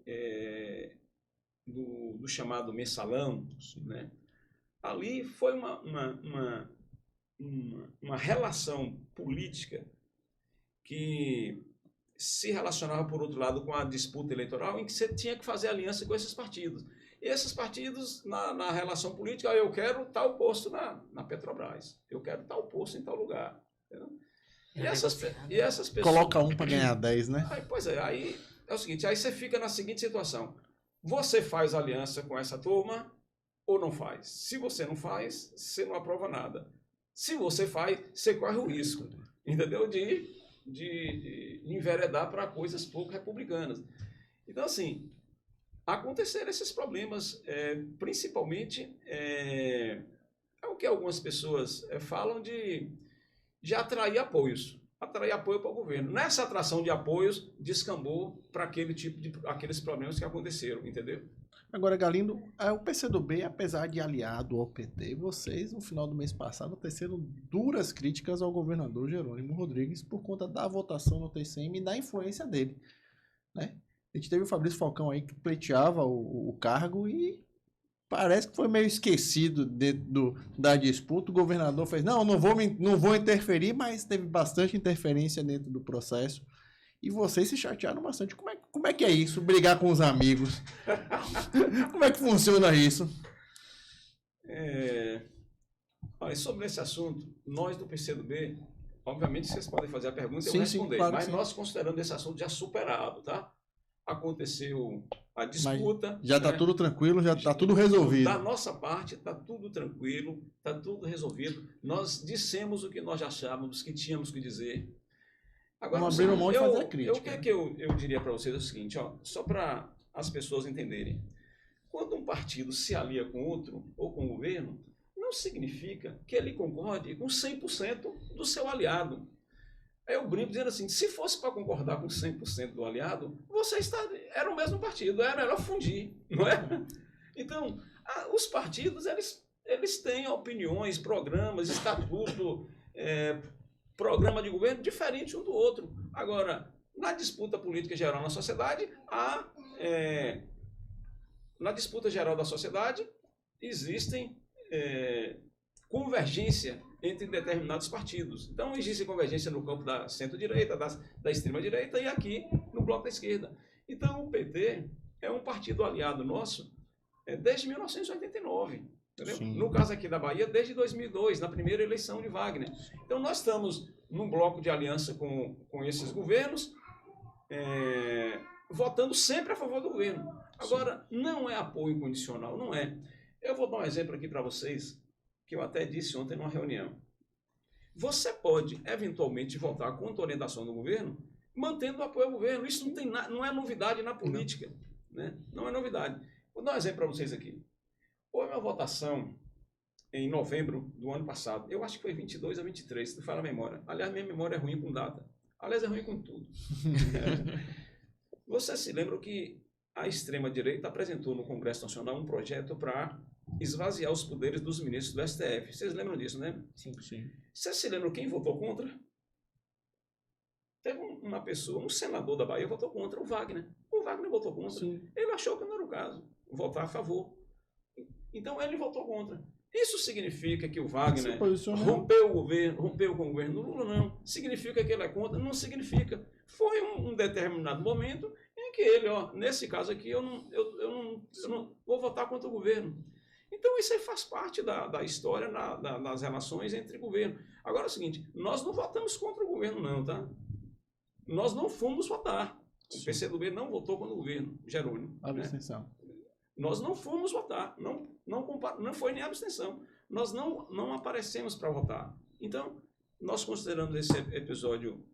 do chamado mensalão, né? Ali foi uma relação política que se relacionava, por outro lado, com a disputa eleitoral, em que você tinha que fazer aliança com esses partidos. E esses partidos, na relação política, eu quero tal posto na Petrobras, eu quero tal posto em tal lugar. Entendeu? E essas pessoas... Coloca um para ganhar 10, né? Aí, pois é, aí é o seguinte, aí você fica na seguinte situação. Você faz aliança com essa turma ou não faz? Se você não faz, você não aprova nada. Se você faz, você corre o risco, entendeu? De enveredar para coisas pouco republicanas. Então, assim, aconteceram esses problemas, principalmente é o que algumas pessoas falam de atrair apoios. Atrair apoio para o governo. Nessa atração de apoios, descambou para aqueles problemas que aconteceram, entendeu? Agora, Galindo, o PCdoB, apesar de aliado ao PT, vocês, no final do mês passado, teceram duras críticas ao governador Jerônimo Rodrigues por conta da votação no TCM e da influência dele, né? A gente teve o Fabrício Falcão aí que pleiteava o cargo e parece que foi meio esquecido dentro da disputa. O governador fez, não vou interferir, mas teve bastante interferência dentro do processo. E vocês se chatearam bastante. Como é que é isso? Brigar com os amigos? Como é que funciona isso? Olha, sobre esse assunto, nós do PCdoB, obviamente vocês podem fazer a pergunta e eu responder, claro, mas nós consideramos esse assunto já superado, tá? Aconteceu a disputa. Mas já está tudo tranquilo, já está tudo resolvido. Da nossa parte, está tudo tranquilo, está tudo resolvido. Nós dissemos o que nós achávamos que tínhamos que dizer. Agora, não abriram mão de fazer a crítica. O que eu diria para vocês é o seguinte, ó, só para as pessoas entenderem. Quando um partido se alia com outro ou com o governo, não significa que ele concorde com 100% do seu aliado. Aí eu brinco dizendo assim, se fosse para concordar com 100% do aliado, era o mesmo partido, era melhor fundir, não é? Então, os partidos, eles têm opiniões, programas, estatuto, programa de governo diferente um do outro. Agora, na disputa política geral na sociedade, na disputa geral da sociedade, existem convergência entre determinados partidos. Então, existe convergência no campo da centro-direita, da extrema-direita e aqui no bloco da esquerda. Então, o PT é um partido aliado nosso desde 1989. No caso aqui da Bahia, desde 2002, na primeira eleição de Wagner. Então, nós estamos num bloco de aliança com esses governos, votando sempre a favor do governo. Agora, não é apoio incondicional, não é. Eu vou dar um exemplo aqui para vocês, que eu até disse ontem numa reunião. Você pode, eventualmente, votar contra a orientação do governo, mantendo o apoio ao governo. Isso não é novidade na política. Né? Não é novidade. Vou dar um exemplo para vocês aqui. Houve uma votação em novembro do ano passado. Eu acho que foi 22 a 23, se não fala a memória. Aliás, minha memória é ruim com data. Aliás, é ruim com tudo. Você se lembra que a extrema-direita apresentou no Congresso Nacional um projeto para esvaziar os poderes dos ministros do STF. Vocês lembram disso, né? Sim. Vocês se lembram quem votou contra? Teve uma pessoa, um senador da Bahia votou contra, o Wagner. O Wagner votou contra. Sim. Ele achou que não era o caso. Votar a favor. Então ele votou contra. Isso significa que o Wagner rompeu com o governo do Lula? Não. Significa que ele é contra? Não significa. Foi um determinado momento em que ele, nesse caso aqui, eu não vou votar contra o governo. Então isso aí faz parte da história das relações entre governo. Agora é o seguinte, nós não votamos contra o governo não, tá? Nós não fomos votar. O PCdoB não votou contra o governo, Jerônimo. Abstenção. Nós não fomos votar, não foi nem abstenção. Nós não aparecemos para votar. Então, nós consideramos esse episódio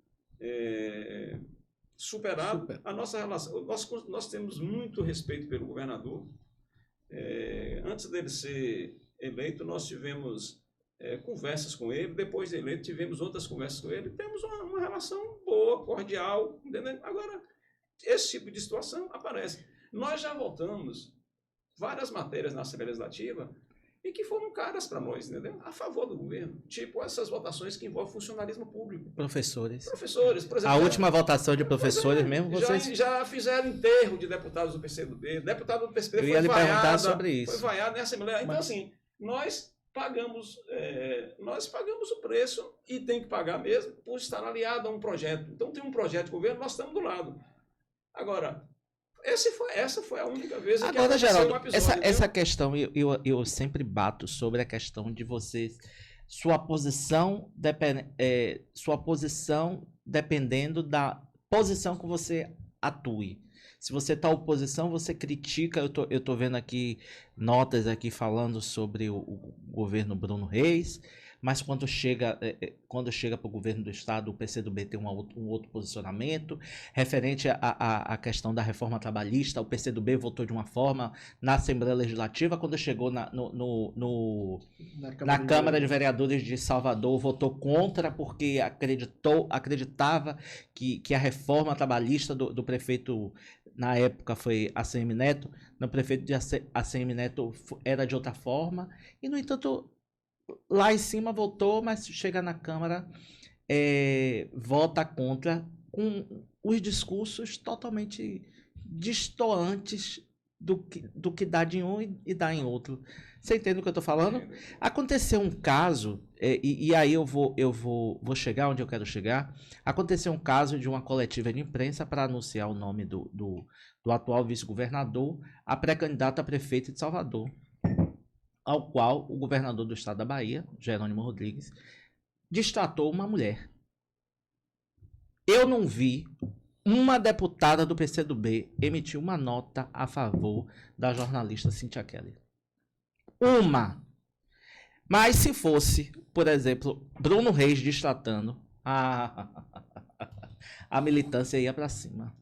superado. A nossa relação, nós temos muito respeito pelo governador. Antes dele ser eleito, nós tivemos conversas com ele. Depois de eleito, tivemos outras conversas com ele. Temos uma relação boa, cordial. Entendeu? Agora, esse tipo de situação aparece. Nós já votamos várias matérias na Assembleia Legislativa e que foram caras para nós, entendeu? A favor do governo. Tipo essas votações que envolvem funcionalismo público. Professores, por exemplo. A última votação de professores mesmo, vocês... Já fizeram enterro de deputados do PCdoB. Deputado do PCdoB foi vaiado sobre isso. Foi vaiado na Assembleia. Então, assim, nós nós pagamos o preço e tem que pagar mesmo por estar aliado a um projeto. Então tem um projeto de governo, nós estamos do lado. Agora, essa foi a única vez que Agora, aconteceu Geraldo, um episódio. essa questão, eu sempre bato sobre a questão de vocês, sua posição dependendo da posição que você atue. Se você está oposição, você critica. Eu tô vendo aqui notas aqui falando sobre o governo Bruno Reis, mas quando chega para o governo do estado, o PCdoB tem um outro posicionamento. Referente à questão da reforma trabalhista, o PCdoB votou de uma forma na Assembleia Legislativa, quando chegou na Câmara de Vereadores de Salvador, votou contra, porque acreditava que a reforma trabalhista do prefeito, na época foi ACM Neto, no prefeito de ACM Neto era de outra forma, e no entanto lá em cima votou, mas chega na Câmara, vota contra, com os discursos totalmente distantes do que dá em um e dá em outro. Você entende o que eu estou falando? Aconteceu um caso, e aí eu vou chegar onde eu quero chegar. Aconteceu um caso de uma coletiva de imprensa para anunciar o nome do atual vice-governador, a pré-candidata a prefeito de Salvador, ao qual o governador do estado da Bahia, Jerônimo Rodrigues, destratou uma mulher. Eu não vi uma deputada do PCdoB emitir uma nota a favor da jornalista Cíntia Kelly. Uma. Mas se fosse, por exemplo, Bruno Reis destratando, a militância ia para cima.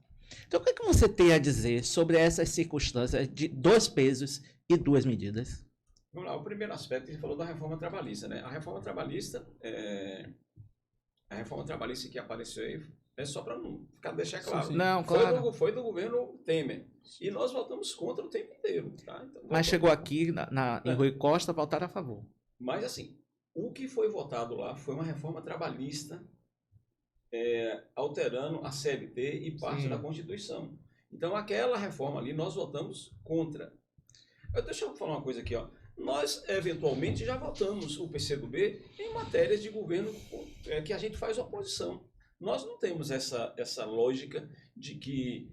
Então, o que você tem a dizer sobre essas circunstâncias de 2 pesos e 2 medidas? Vamos lá, o primeiro aspecto, a gente falou da reforma trabalhista, né? A reforma trabalhista que apareceu aí, só para não deixar claro. Sim. Não, claro. Foi do governo Temer. E nós votamos contra o tempo inteiro. Tá? Então, mas chegou aqui em Rui Costa, votaram a favor. Mas assim, o que foi votado lá foi uma reforma trabalhista alterando a CLT e parte da Constituição. Então aquela reforma ali nós votamos contra. Deixa eu falar uma coisa aqui, ó. Nós, eventualmente, já votamos o PCdoB em matérias de governo que a gente faz oposição. Nós não temos essa lógica de que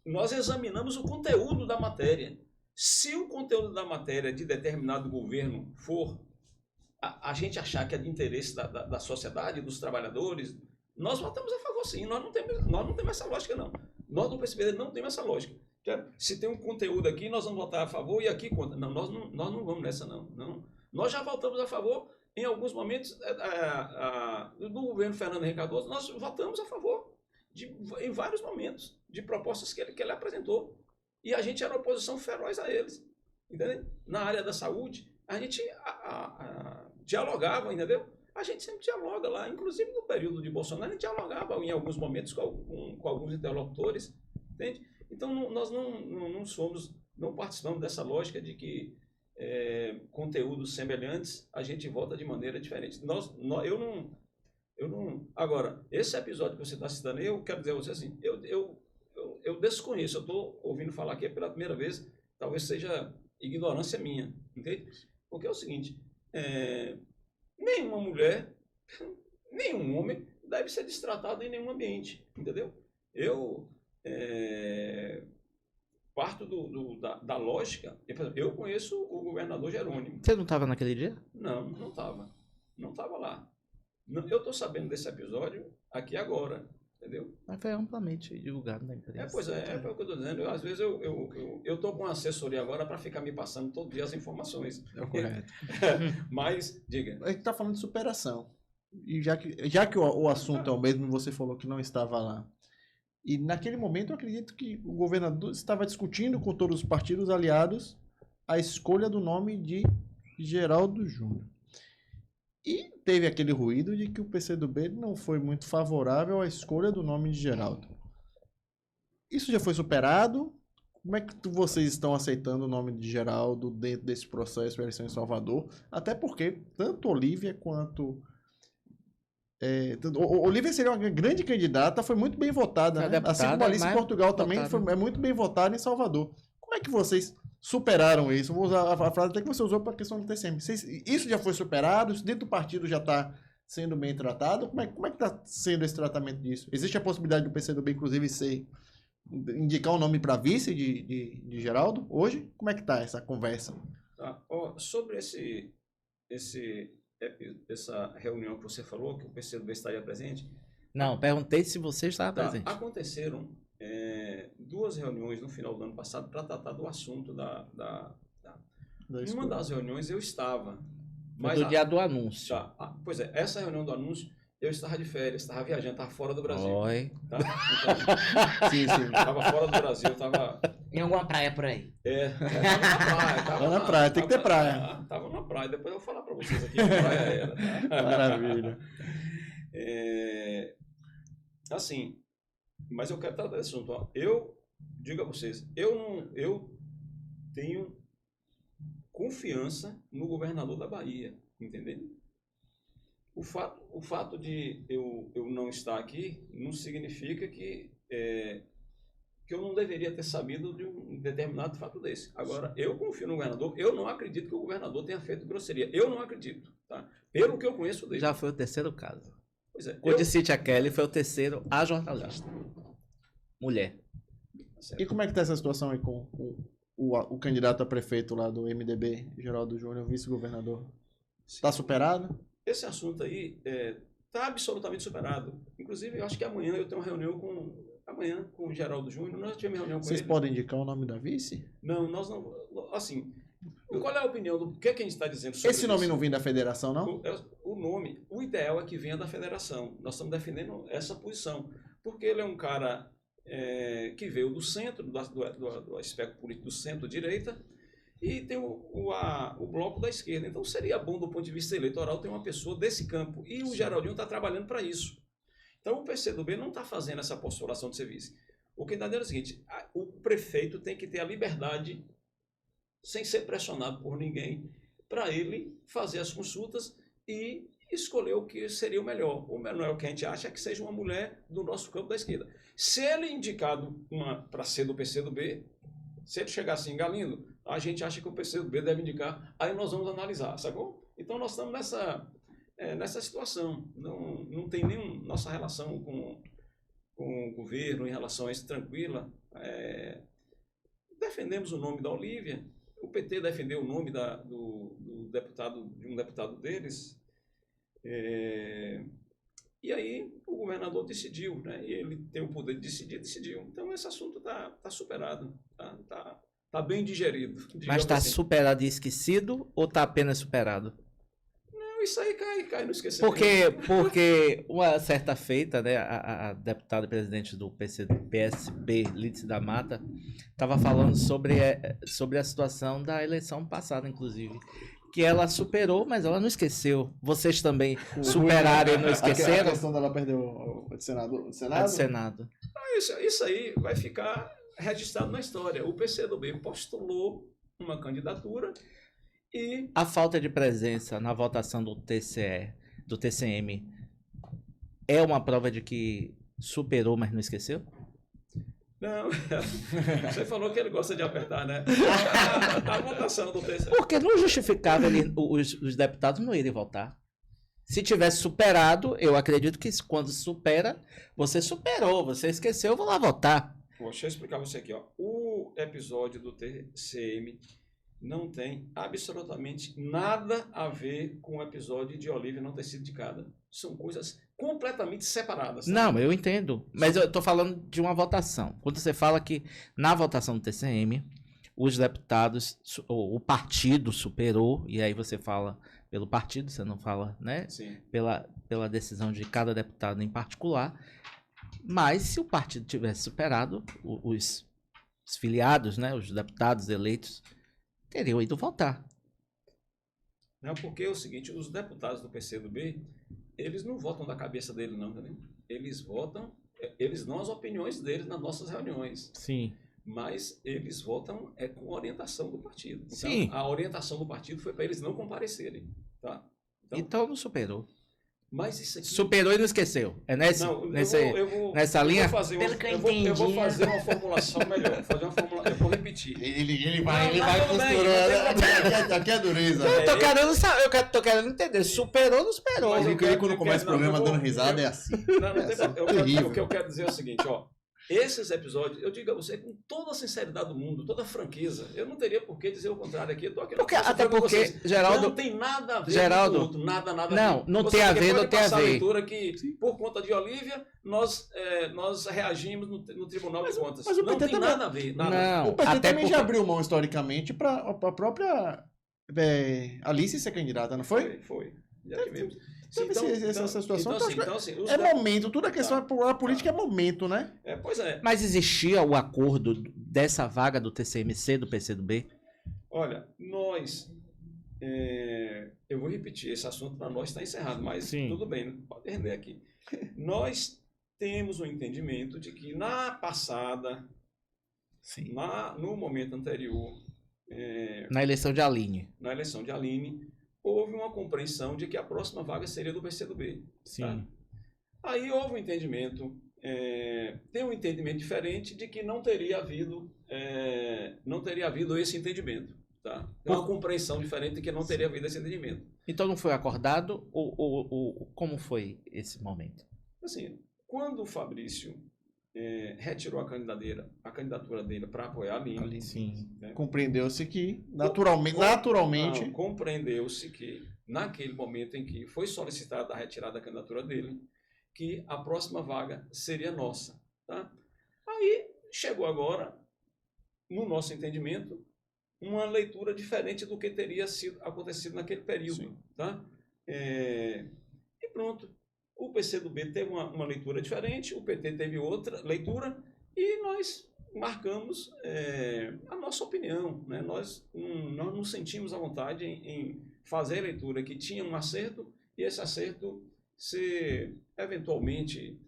nós examinamos o conteúdo da matéria. Se o conteúdo da matéria de determinado governo for a gente achar que é de interesse da sociedade, dos trabalhadores, nós votamos a favor, sim. Nós não temos essa lógica, não. Nós do PCdoB não temos essa lógica. Se tem um conteúdo aqui, nós vamos votar a favor e aqui contra. Não, nós não vamos nessa, não. Nós já votamos a favor em alguns momentos do governo Fernando Henrique Cardoso. Nós votamos a favor em vários momentos de propostas que ele apresentou. E a gente era oposição feroz a eles. Entendeu? Na área da saúde, a gente dialogava, entendeu? A gente sempre dialoga lá, inclusive no período de Bolsonaro, a gente dialogava em alguns momentos com alguns interlocutores, entende? Então, nós não participamos dessa lógica de que conteúdos semelhantes a gente vota de maneira diferente. Eu não. Agora, esse episódio que você está citando, eu quero dizer a você assim, eu desconheço, eu estou ouvindo falar aqui pela primeira vez, talvez seja ignorância minha, entende? Porque é o seguinte, nenhuma mulher, nenhum homem deve ser destratado em nenhum ambiente, entendeu? Eu parto da lógica. Eu conheço o governador Jerônimo. Você não estava naquele dia? Não estava. Não estava lá. Eu estou sabendo desse episódio aqui agora, entendeu? Mas foi amplamente divulgado na imprensa. Pois é o que eu estou dizendo. Às vezes eu estou com uma assessoria agora para ficar me passando todo dia as informações. É correto. Mas, diga. A gente está falando de superação. E já que o assunto é o mesmo, você falou que não estava lá. E naquele momento eu acredito que o governador estava discutindo com todos os partidos aliados a escolha do nome de Geraldo Júnior. E teve aquele ruído de que o PCdoB não foi muito favorável à escolha do nome de Geraldo. Isso já foi superado? Como é que vocês estão aceitando o nome de Geraldo dentro desse processo de eleição em Salvador? Até porque tanto Olívia quanto... Olívia seria uma grande candidata, foi muito bem votada, né? Assim como Alice em Portugal também é muito bem votada em Salvador. Como é que vocês superaram isso. Vou usar a frase até que você usou para a questão do TCM. Isso já foi superado? Isso dentro do partido já está sendo bem tratado? Como é que está sendo esse tratamento disso? Existe a possibilidade do PCdoB, inclusive, indicar um nome para vice de Geraldo hoje? Como é que está essa conversa? Tá. Sobre essa reunião que você falou, que o PCdoB estaria presente. Não, perguntei se você estava presente. Aconteceram 2 reuniões no final do ano passado para tratar do assunto Uma das reuniões eu estava. Mas do dia do anúncio. Pois é, essa reunião do anúncio, eu estava de férias, estava viajando, estava fora do Brasil. Oi. Tá? Então, sim. Estava fora do Brasil, estava... Em alguma praia por aí. Tava na praia, tem que ter praia. Estava na praia, depois eu vou falar para vocês aqui que praia era. Tá? Maravilha. Assim, mas eu quero tratar desse assunto. Ó. Eu digo a vocês, eu tenho confiança no governador da Bahia, entendeu? O fato de eu não estar aqui não significa que eu não deveria ter sabido de um determinado fato desse. Agora, eu confio no governador, eu não acredito que o governador tenha feito grosseria. Eu não acredito, tá? Pelo que eu conheço dele. Já foi o terceiro caso. Pois é. O de Cíntia Kelly foi o terceiro, a jornalista. Mulher. E como é que está essa situação aí com o candidato a prefeito lá do MDB, Geraldo Júnior, vice-governador? Está superado? Esse assunto aí está absolutamente superado. Inclusive, eu acho que amanhã eu tenho uma reunião com o Geraldo Júnior. Nós tivemos reunião com ele. Vocês podem indicar o nome da vice? Não, nós não... Assim, qual é a opinião do que a gente está dizendo sobre esse nome isso? não vem da federação, não? O nome, o ideal é que venha da federação. Nós estamos defendendo essa posição. Porque ele é um cara que veio do centro, do espectro político do centro-direita, e tem o bloco da esquerda. Então seria bom, do ponto de vista eleitoral, ter uma pessoa desse campo. E o Geraldinho está trabalhando para isso. Então o PCdoB não está fazendo essa postulação de serviço. O que está dizendo é o seguinte: o prefeito tem que ter a liberdade, sem ser pressionado por ninguém, para ele fazer as consultas e escolher o que seria o melhor. O melhor que a gente acha é que seja uma mulher do nosso campo da esquerda. Se ele é indicado para ser do PCdoB, se ele chegar assim, Galindo, a gente acha que o PCdoB deve indicar, aí nós vamos analisar, sacou? Então nós estamos nessa situação. Não tem nem nossa relação com o governo em relação a isso tranquila. Defendemos o nome da Olívia, o PT defendeu o nome do deputado, de um deputado deles, e aí o governador decidiu, né? E ele tem o poder de decidir, decidiu. Então esse assunto está superado, tá bem digerido. Mas está assim. superado e esquecido ou está apenas superado? Não, isso aí cai no esquecimento. Porque uma certa feita, né, a deputada e presidente do PSB, Lídice da Mata, estava falando sobre a situação da eleição passada, inclusive. Que ela superou, mas ela não esqueceu. Vocês também superaram e não esqueceram? A questão dela perder o Senado? Senado. Isso aí vai ficar registrado na história. O PCdoB postulou uma candidatura e... A falta de presença na votação do TCM, é uma prova de que superou, mas não esqueceu? Não, você falou que ele gosta de apertar, né? A votação do TCM. Porque não justificava os deputados não irem votar. Se tivesse superado, eu acredito que quando supera, você superou, você esqueceu, eu vou lá votar. Deixa eu explicar você aqui, ó. O episódio do TCM não tem absolutamente nada a ver com o episódio de Olívia não ter sido indicada. São coisas completamente separadas. Sabe? Não, eu entendo. Mas eu estou falando de uma votação. Quando você fala que na votação do TCM, os deputados, o partido superou, e aí você fala pelo partido, você não fala, né? Sim. Pela decisão de cada deputado em particular. Mas se o partido tivesse superado, os filiados, né, os deputados eleitos, teriam ido votar. Não, porque é o seguinte, os deputados do PCdoB, eles não votam da cabeça dele, não, entendeu? Eles dão as opiniões deles nas nossas reuniões. Sim. Mas eles votam com orientação do partido. Então, sim. A orientação do partido foi para eles não comparecerem, tá? Então não superou. Mas isso aqui... Superou e não esqueceu. É nessa linha? Eu vou fazer uma formulação melhor. repetir. Ele Não, vai tudo bem, costurando. Aqui é dureza. Eu tô querendo entender. Superou ou não superou? Mas O eu Rico, quero- quando eu começa o quero- programa não, eu dando vou- risada, eu- é assim. Não, não tem problema. terrível. O que eu quero dizer é o seguinte, ó. Esses episódios, eu digo a você com toda a sinceridade do mundo, toda a franqueza, eu não teria por que dizer o contrário aqui. Eu tô aqui Porque, pra até com porque, vocês. Geraldo... Não tem nada a ver Geraldo, com o outro, nada não, a ver. não Você tem a ver, pode não tem a passar ver. leitura que, por conta de Olívia, nós reagimos no Tribunal de Contas. mas o Não PT tem também- nada a ver. Nada. Não, O PT até também porque... já abriu mão historicamente para a própria Alice ser candidata, não foi? Foi. Já tivemos. Teve essa situação. Então, assim, os É momento, tudo a questão a política é momento, né? pois é. Mas existia o acordo dessa vaga do TCMC, do PCdoB? Olha, nós. Eu vou repetir, esse assunto para nós está encerrado, mas Sim. tudo bem, pode render aqui. Nós temos o entendimento de que na passada, Sim. no momento anterior, Na eleição de Aline. na eleição de Aline, houve uma compreensão de que a próxima vaga seria do PCdoB. Sim. Tá? Aí houve um entendimento, tem um entendimento diferente de que não teria havido esse entendimento. Tá? Tem uma compreensão diferente de que não teria havido esse entendimento. Então não foi acordado ou como foi esse momento? Assim, quando o Fabrício retirou a candidatura dele para apoiar a Aline, Sim. né? Compreendeu-se que, naturalmente Não, compreendeu-se que, naquele momento em que foi solicitada a retirada da candidatura dele, que a próxima vaga seria nossa. Tá? Aí, chegou agora, no nosso entendimento, uma leitura diferente do que teria acontecido naquele período. Sim. Tá? E pronto. O PCdoB teve uma leitura diferente, o PT teve outra leitura, e nós marcamos a nossa opinião. Né? Nós não nos sentimos à vontade em fazer a leitura que tinha um acerto, e esse acerto ser eventualmente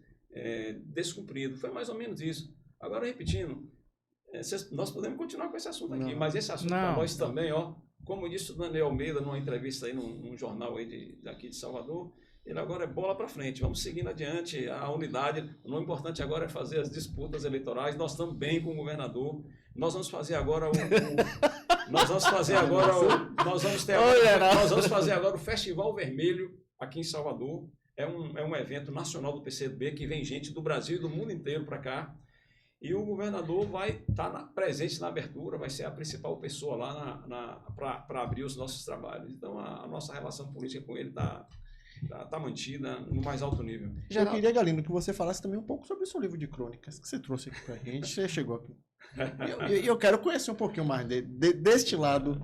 descumprido. Foi mais ou menos isso. Agora, repetindo, nós podemos continuar com esse assunto aqui, mas esse assunto para nós também, ó, como disse o Daniel Almeida numa entrevista aí num jornal aí daqui de Salvador, ele agora é bola para frente, vamos seguindo adiante, a unidade. O importante agora é fazer as disputas eleitorais. Nós estamos bem com o governador. Nós vamos fazer agora nós vamos fazer agora o Festival Vermelho aqui em Salvador. É um evento nacional do PCdoB que vem gente do Brasil e do mundo inteiro para cá. E o governador vai estar presente na abertura, vai ser a principal pessoa lá para abrir os nossos trabalhos. Então a nossa relação política com ele está mantida no mais alto nível. eu queria, Galindo, que você falasse também um pouco sobre o seu livro de crônicas que você trouxe aqui pra gente. Você chegou aqui. E eu quero conhecer um pouquinho mais deste lado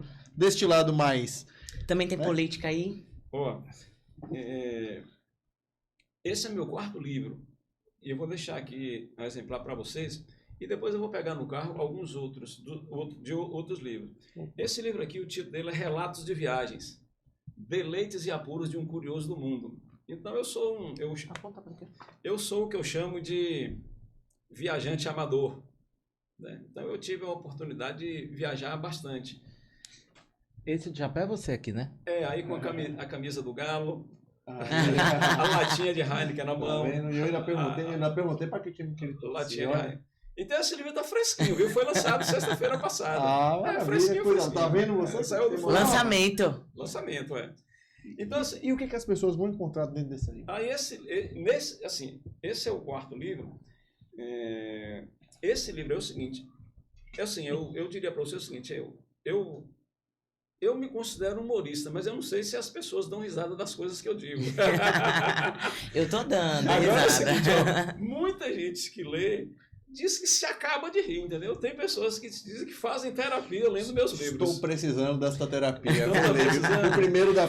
mais... Também tem política aí? Ó, esse é meu quarto livro. E eu vou deixar aqui um exemplar para vocês. E depois eu vou pegar no carro alguns de outros livros. Esse livro aqui, o título dele é Relatos de Viagens. Deleites e apuros de um curioso do mundo. Então eu sou o que eu chamo de viajante amador, né? Então eu tive a oportunidade de viajar bastante. Esse de chapéu é você aqui, né? Aí com a camisa do Galo, a latinha de Heineken na mão. Eu ainda perguntei para que time que ele trouxe. Latinha de Heineken. Então esse livro tá fresquinho, viu? Foi lançado sexta-feira passada. Fresquinho. Tá vendo você? Saiu do Lançamento. Lançamento, Então, assim, e o que as pessoas vão encontrar dentro desse livro? Aí esse é o quarto livro. Esse livro é o seguinte. Eu diria para você o seguinte, eu me considero humorista, mas eu não sei se as pessoas dão risada das coisas que eu digo. Eu tô dando Agora é o risada. seguinte, muita gente que lê diz que se acaba de rir, entendeu? Tem pessoas que dizem que fazem terapia lendo meus livros. Estou precisando dessa terapia. precisando. O primeiro da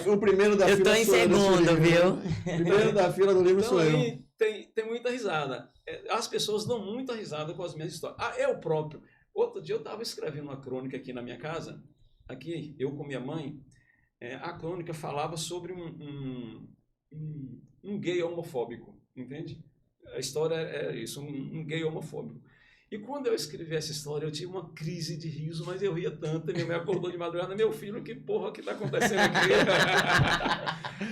Eu fila tô em sou eu desse segundo, livro. viu? O primeiro da fila do livro Então sou eu. aí tem muita risada. As pessoas dão muita risada com as minhas histórias. Eu próprio. Outro dia eu estava escrevendo uma crônica aqui na minha casa, aqui, eu com minha mãe. A crônica falava sobre um gay homofóbico, entende? A história é isso, um gay homofóbico. E quando eu escrevi essa história, eu tive uma crise de riso, mas eu ria tanto, e minha mãe acordou de madrugada, meu filho, que porra que tá acontecendo aqui?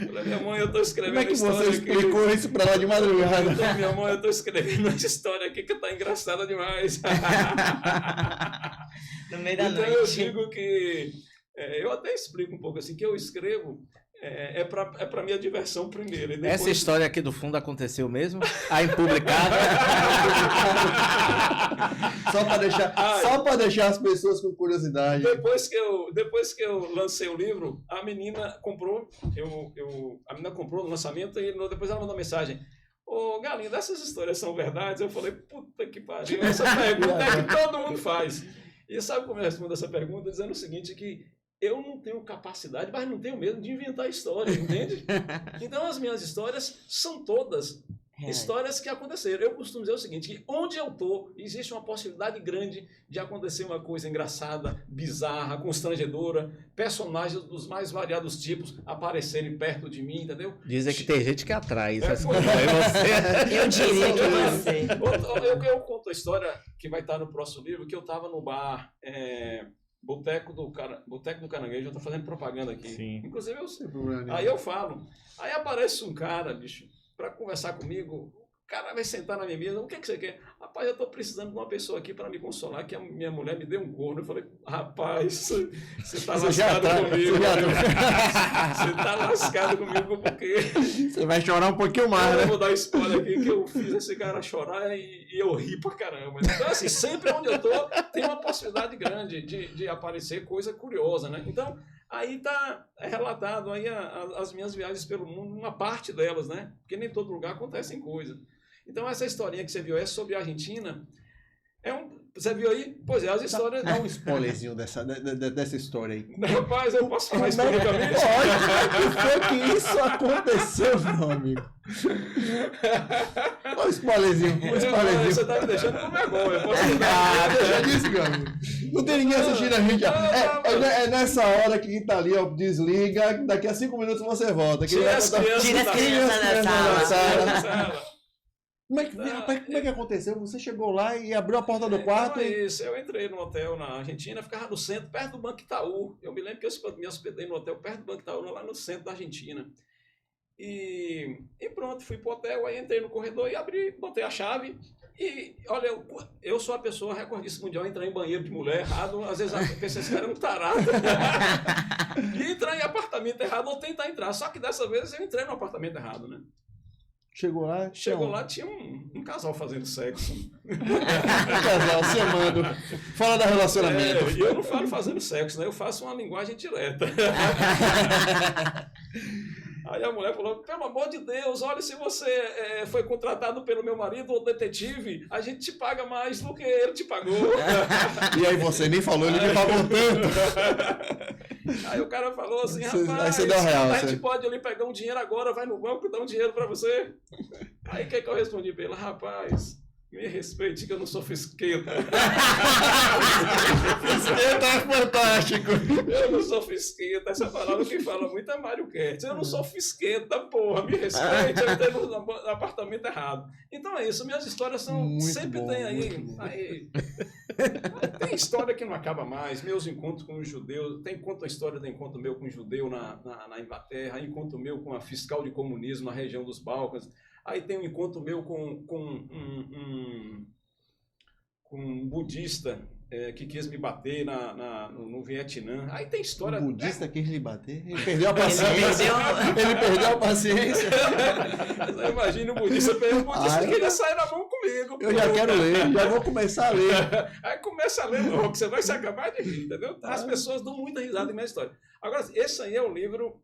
Eu falei, minha mãe, eu tô escrevendo Como é que história você explicou isso pra ela de madrugada? minha mãe, eu tô escrevendo essa história aqui que tá engraçada demais. No meio da Então noite. eu digo que... eu até explico um pouco assim, que eu escrevo é para minha diversão primeiro. E depois... Essa história aqui do fundo aconteceu mesmo? A impublicada? Só para deixar as pessoas com curiosidade. Depois que eu lancei o livro, a menina comprou, a menina comprou no lançamento e depois ela mandou mensagem: ô Galindo, essas histórias são verdades? Eu falei, puta que pariu, essa pergunta é que todo mundo faz. E sabe como eu respondo essa pergunta? Dizendo o seguinte, que eu não tenho capacidade, mas não tenho medo de inventar história, entende? Então as minhas histórias são todas histórias que aconteceram. Eu costumo dizer o seguinte, que onde eu estou, existe uma possibilidade grande de acontecer uma coisa engraçada, bizarra, constrangedora, personagens dos mais variados tipos aparecerem perto de mim, entendeu? Dizem que tem gente que atrai isso. Eu diria que você. Eu conto a história que vai estar no próximo livro, que eu estava no bar... Boteco do Caranguejo, eu tô fazendo propaganda aqui. Sim. Inclusive, aí eu falo. Aí aparece um cara, bicho, para conversar comigo. O cara vai sentar na minha mesa. O que você quer? Rapaz, eu tô precisando de uma pessoa aqui para me consolar, que a minha mulher me deu um corno. Eu falei, rapaz, você tá lascado comigo. Você tá lascado comigo porque... Você vai chorar um pouquinho mais, eu né? vou dar spoiler aqui, que eu fiz esse cara chorar e eu ri pra caramba. Então, assim, sempre onde eu tô, tem uma possibilidade grande de aparecer coisa curiosa, né? Então, aí tá relatado aí as minhas viagens pelo mundo, uma parte delas, né? Porque nem todo lugar acontecem coisas. Então, essa historinha que você viu é sobre a Argentina. Você viu aí? Pois é, as histórias... Dá um spoilerzinho dessa história aí. Rapaz, eu posso falar isso publicamente? Pode, foi que isso aconteceu, meu amigo. Olha o spoilerzinho, Você tá me deixando com vergonha. Já disse, meu amigo. Não tem ninguém assistindo a gente. É nessa hora que quem tá ali, ó, desliga. Daqui a 5 minutos você volta. Tira as crianças da sala. Rapaz, como é que aconteceu? Você chegou lá e abriu a porta do quarto Isso, eu entrei no hotel na Argentina, ficava no centro, perto do Banco Itaú. Eu me lembro que eu me hospedei no hotel perto do Banco Itaú, lá no centro da Argentina. E pronto, fui pro hotel, aí entrei no corredor e abri, botei a chave. E, olha, eu sou a pessoa recordista mundial, entrar em banheiro de mulher errado, às vezes eu pensei, esse cara é um tarado. E entrar em apartamento errado ou tentar entrar, só que dessa vez eu entrei no apartamento errado, né? Chegou lá, tinha um casal fazendo sexo. Um casal se amando. Fala da relacionamento. E eu não falo fazendo sexo, né? Eu faço uma linguagem direta. Aí a mulher falou, pelo amor de Deus, olha, se você foi contratado pelo meu marido ou detetive, a gente te paga mais do que ele te pagou. E aí você nem falou, ele me pagou tanto. Aí o cara falou assim, rapaz, aí você deu real, a gente pode ali pegar um dinheiro agora, vai no banco e dá um dinheiro pra você. Aí o que eu respondi pra ele? Rapaz, me respeite que eu não sou fisqueta. Fisqueta é fantástico. Eu não sou fisqueta. Essa palavra que fala muito é Mário Kertz. Eu não sou fisqueta, porra. Me respeite, eu entrei no apartamento errado. Então é isso. Minhas histórias são... Muito sempre bom, tem aí. Tem história que não acaba mais. Meus encontros com os judeus. Tem a história do encontro meu com um judeu na Inglaterra. Encontro meu com a fiscal de comunismo na região dos Balcãs. Aí tem um encontro meu com um budista que quis me bater no Vietnã. Aí tem história... Um budista quis lhe bater? Ele perdeu a paciência. Ele perdeu a paciência. Imagina o budista que queria sair na mão comigo. Eu já quero ler, já vou começar a ler. Aí começa a ler logo, você vai se acabar de rir, entendeu? As pessoas dão muita risada em minha história. Agora, esse aí é o livro...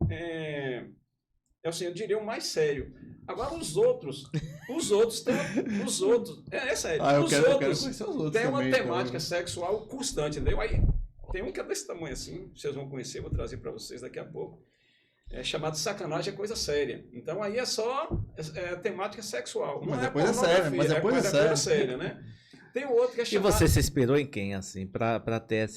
assim, eu diria o mais sério. Agora os outros é sério. Eu quero conhecer os outros tem uma também, temática sexual constante, entendeu? Aí tem um que é desse tamanho assim, vocês vão conhecer, vou trazer para vocês daqui a pouco. É chamado Sacanagem é Coisa Séria. Então aí é só temática sexual. Mas é coisa séria, mas é coisa séria, né? Tem um outro que é chamado... E você se inspirou em quem, assim, para ter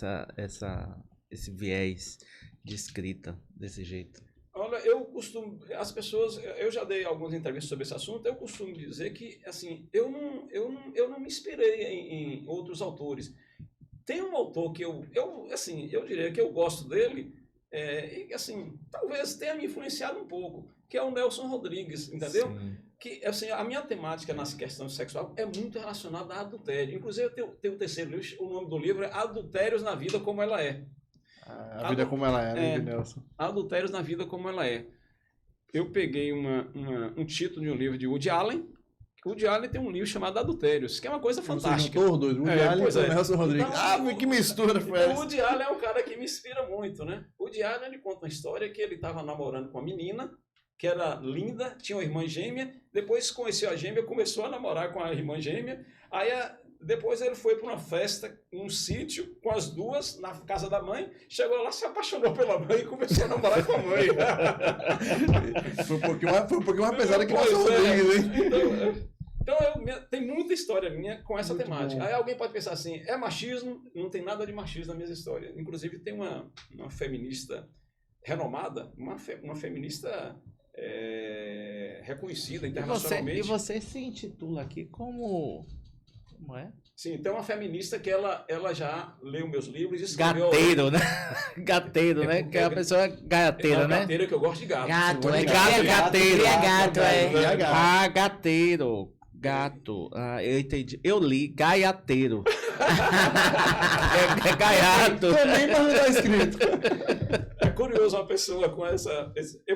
esse viés de escrita desse jeito? Olha, eu já dei algumas entrevistas sobre esse assunto, eu costumo dizer que, assim, eu não me inspirei em outros autores. Tem um autor que eu diria que eu gosto dele, e, assim, talvez tenha me influenciado um pouco, que é o Nelson Rodrigues, entendeu? Sim. que assim, a minha temática nessa questão sexual é muito relacionada a adultério. Inclusive, eu tenho o terceiro livro, o nome do livro é Adultérios na Vida Como Ela É. A vida como ela é, né, Nelson? Adultérios na Vida Como Ela É. Eu peguei um título de um livro de Woody Allen. O Woody Allen tem um livro chamado Adultérios, que é uma coisa fantástica. Você juntou os dois, Woody Allen e Nelson Rodrigues. Então, que mistura foi essa? O Woody Allen é um cara que me inspira muito, né? O Woody Allen, ele conta uma história que ele estava namorando com uma menina, que era linda, tinha uma irmã gêmea, depois conheceu a gêmea, começou a namorar com a irmã gêmea, aí depois ele foi para uma festa, num sítio, com as duas, na casa da mãe, chegou lá, se apaixonou pela mãe e começou a namorar com a mãe. Foi um pouquinho mais pesado que o Nelson Rodrigues, hein? Então, tem muita história minha com essa Muito temática. bom. Aí alguém pode pensar assim, é machismo? Não tem nada de machismo na minha história. Inclusive, tem uma feminista renomada, uma feminista reconhecida internacionalmente. E você se intitula aqui como é? Sim, tem uma feminista que ela já leu meus livros e escreveu... Gateiro, né? Gateiro, né? Que é a pessoa gateira, né? Gateira, que eu gosto de gato. Gato, é gato, gateiro. É gato, é. Ah, gateiro. Gato. Ah, eu entendi. Eu li gaiateiro. é gaiato. Também mas não tá escrito. É curioso uma pessoa com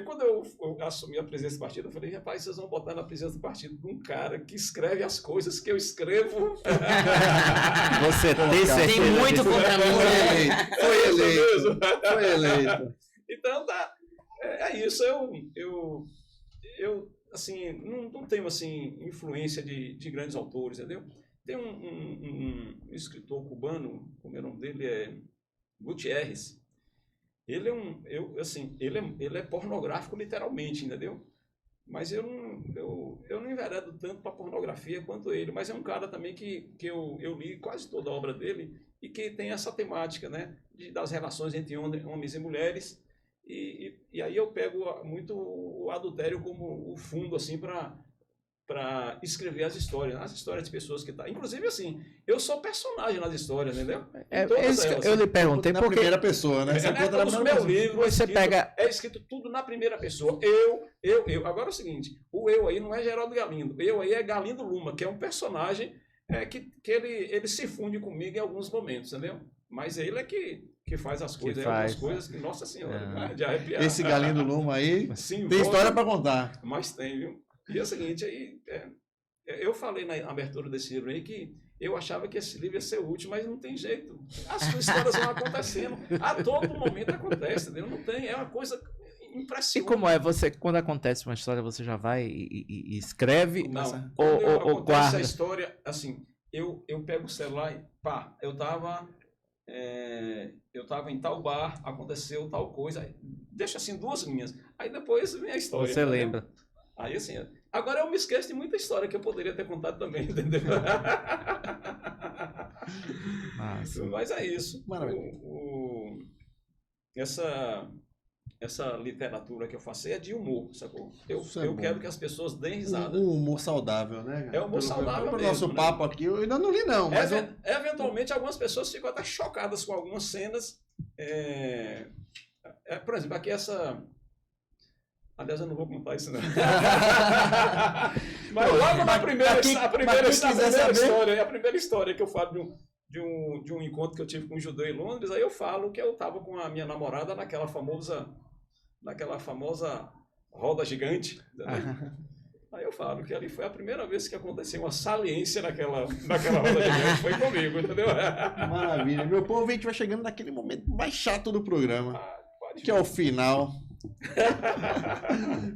quando eu assumi a presidência do partido, eu falei, rapaz, vocês vão botar na presidência do partido um cara que escreve as coisas que eu escrevo. Você tem certeza? Tem muito compromisso. Foi eleito. Então, é isso. Eu assim, não tenho assim, influência de grandes autores, entendeu? Tem um escritor cubano, como é o nome dele, é Gutierrez. Ele é pornográfico literalmente, entendeu? Mas eu não enveredo tanto para pornografia quanto ele. Mas é um cara também que eu li quase toda a obra dele e que tem essa temática, né, das relações entre homens e mulheres. E aí eu pego muito o adultério como o fundo assim para escrever as histórias de pessoas que tá. Inclusive assim, eu sou personagem nas histórias, entendeu? Eu lhe perguntei na porque primeira pessoa, né? Você conta na os primeira meus pessoa. livros Você pega... é escrito tudo na primeira pessoa. Eu. Agora é o seguinte, o eu aí não é Geraldo Galindo. Eu aí é Galindo Luma, que é um personagem que ele se funde comigo em alguns momentos, entendeu? Mas ele é que faz as coisas, algumas coisas que, nossa senhora, de arrepiar. Esse Galindo Luma aí tem história para contar. Mas tem, viu? E é o seguinte, aí, eu falei na abertura desse livro aí que eu achava que esse livro ia ser útil, mas não tem jeito. As histórias vão acontecendo. A todo momento acontece, entendeu? Não tem, é uma coisa impressionante. E como é? Você, quando acontece uma história, você já vai e escreve? Não, ou guarda? Essa história, assim, eu pego o celular e pá, eu tava em tal bar, aconteceu tal coisa, deixa assim 2 linhas, aí depois vem a história. Você lembra? Aí assim, agora eu me esqueço de muita história que eu poderia ter contado também, entendeu? Mas é isso. Essa literatura que eu faço é de humor, sacou? Eu quero que as pessoas deem risada. Um humor saudável, né? É um humor saudável Para o mesmo, nosso né? papo aqui, eu ainda não li não, mas... Eventualmente, algumas pessoas ficam até chocadas com algumas cenas. Por exemplo, aqui essa... Aliás, eu não vou contar isso, não. Mas logo na primeira história que eu falo de um encontro que eu tive com um judeu em Londres, aí eu falo que eu estava com a minha namorada naquela famosa roda gigante. Aí eu falo que ali foi a primeira vez que aconteceu uma saliência naquela roda gigante, foi comigo, entendeu? Maravilha. Meu povo, a gente vai chegando naquele momento mais chato do programa, que é o final.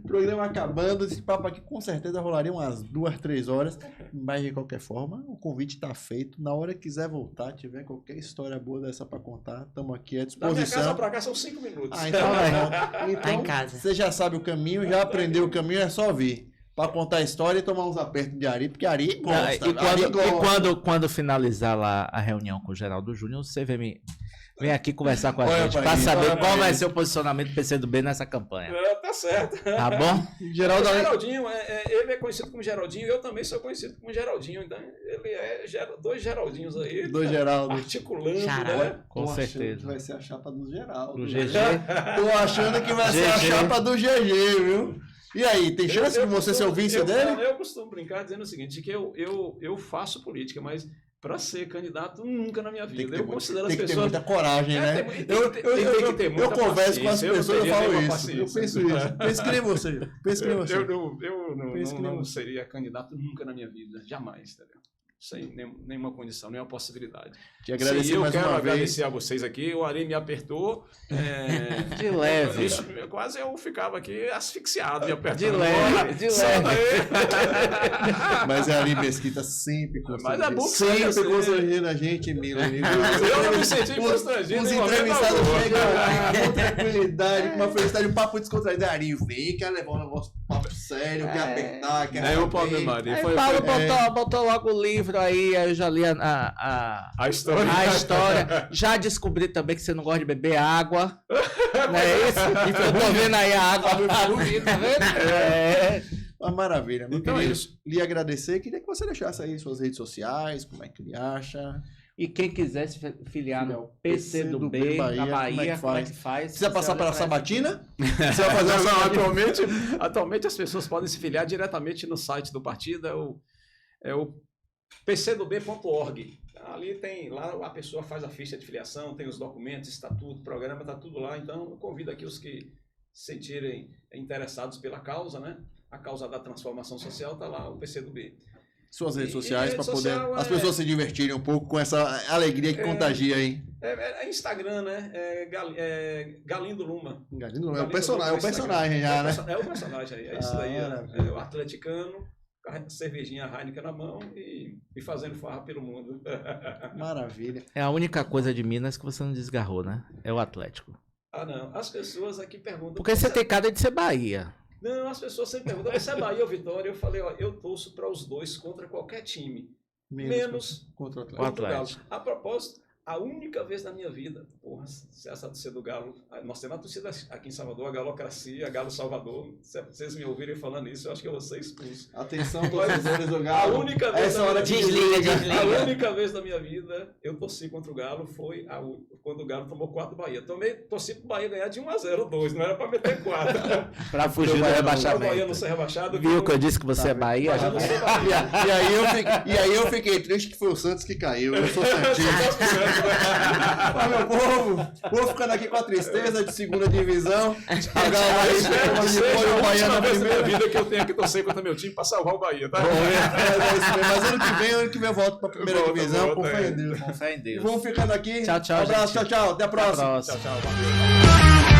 Programa acabando, esse papo aqui com certeza rolaria umas 2, 3 horas, mas de qualquer forma o convite está feito. Na hora que quiser voltar, tiver qualquer história boa dessa para contar, estamos aqui à disposição. Da minha casa para cá são 5 minutos. Então em casa. Você já sabe o caminho, já aprendeu o caminho, é só vir para contar a história e tomar uns apertos de Ari, porque Ari gosta. E quando finalizar lá a reunião com o Geraldo Júnior, você vem aqui conversar com a gente para saber qual vai ser o posicionamento do PCdoB nessa campanha. Tá certo. Tá bom? Geraldinho, ele é conhecido como Geraldinho, eu também sou conhecido como Geraldinho. Então ele é 2 Geraldinhos aí. 2 Geraldo. Articulando, né? Com certeza. Que vai ser a chapa do Geraldo. Do GG. Tô achando que vai ser a chapa do GG, viu? E aí, tem chance de você ser o vice dele? Eu costumo brincar dizendo o seguinte, que eu faço política, mas para ser candidato nunca na minha vida. Eu considero as pessoas... Tem que ter muita coragem, né? Eu converso com as pessoas e falo isso. Eu penso isso. Penso que nem você. Eu não seria candidato nunca na minha vida. Jamais, entendeu? Sem nenhuma condição, nenhuma possibilidade. Te agradecer mais uma vez. Eu quero agradecer a vocês aqui. O Ari me apertou. De leve. Quase eu ficava aqui asfixiado de apertar. De leve. Mas é Ari Mesquita sempre constrangendo. Mas é bom que sempre constrangendo a gente, Milo. Eu não me senti constrangido. Os entrevistados chegam aqui com tranquilidade, com uma felicidade, um papo descontraído. Ari, vem, quer levar um negócio papo sério, quer apertar, quer saber. É o problema, Ari. Aí Paulo botou logo o livro aí eu já li a história. A história. Já descobri também que você não gosta de beber água. Não é isso? Eu tô vendo aí a água. Tá vendo? Uma maravilha. Então é isso. Lhe agradecer. Queria que você deixasse aí suas redes sociais, como é que ele acha. E quem quiser se filiar no PCdoB, na Bahia, como é que faz? Precisa passar pela Sabatina? Você vai fazer atualmente as pessoas podem se filiar diretamente no site do partido. É o pcdob.org. Ali tem, lá a pessoa faz a ficha de filiação, tem os documentos, estatuto, programa, tá tudo lá. Então, eu convido aqui os que se sentirem interessados pela causa, né? A causa da transformação social tá lá, o PCdoB. Suas redes sociais para poder as pessoas se divertirem um pouco com essa alegria que contagia aí. É Instagram, né? Galindo Luma. Galindo Luma é o personagem já, né? É o personagem aí, é isso daí. É o atleticano. Cervejinha Heineken na mão e fazendo farra pelo mundo. Maravilha. É a única coisa de Minas que você não desgarrou, né? É o Atlético. Ah, não. As pessoas aqui perguntam... Porque você tem cara de ser Bahia. Não, as pessoas sempre perguntam, você é Bahia ou Vitória? Eu falei, ó, eu torço para os dois contra qualquer time. Menos contra o Atlético. A propósito, a única vez na minha vida, porra, se essa torcida do Galo, nós temos a torcida aqui em Salvador, a Galocracia, a Galo Salvador, se vocês me ouvirem falando isso, eu acho que eu vou ser expulso. Atenção, torcedores do Galo. A única vez desliga. A única vez da minha vida, eu torci contra o Galo, foi quando o Galo tomou 4 do Bahia. Torci pro Bahia ganhar de 1-0, 2, não era pra meter 4. Pra fugir do rebaixamento. O Bahia não ser rebaixado. Viu que eu disse que você é Bahia? E aí eu fiquei triste que foi o Santos que caiu. Eu sou santista. Mas, meu povo, vou ficando aqui com a tristeza de segunda divisão. A galera o Bahia na primeira vida que eu tenho que torcer contra meu time pra salvar o Bahia, tá? Mas ano que vem eu volto pra primeira divisão, com fé em Deus. Com fé em Deus. E vamos ficando aqui. Tchau, Um abraço, tchau. Até a próxima. Tchau.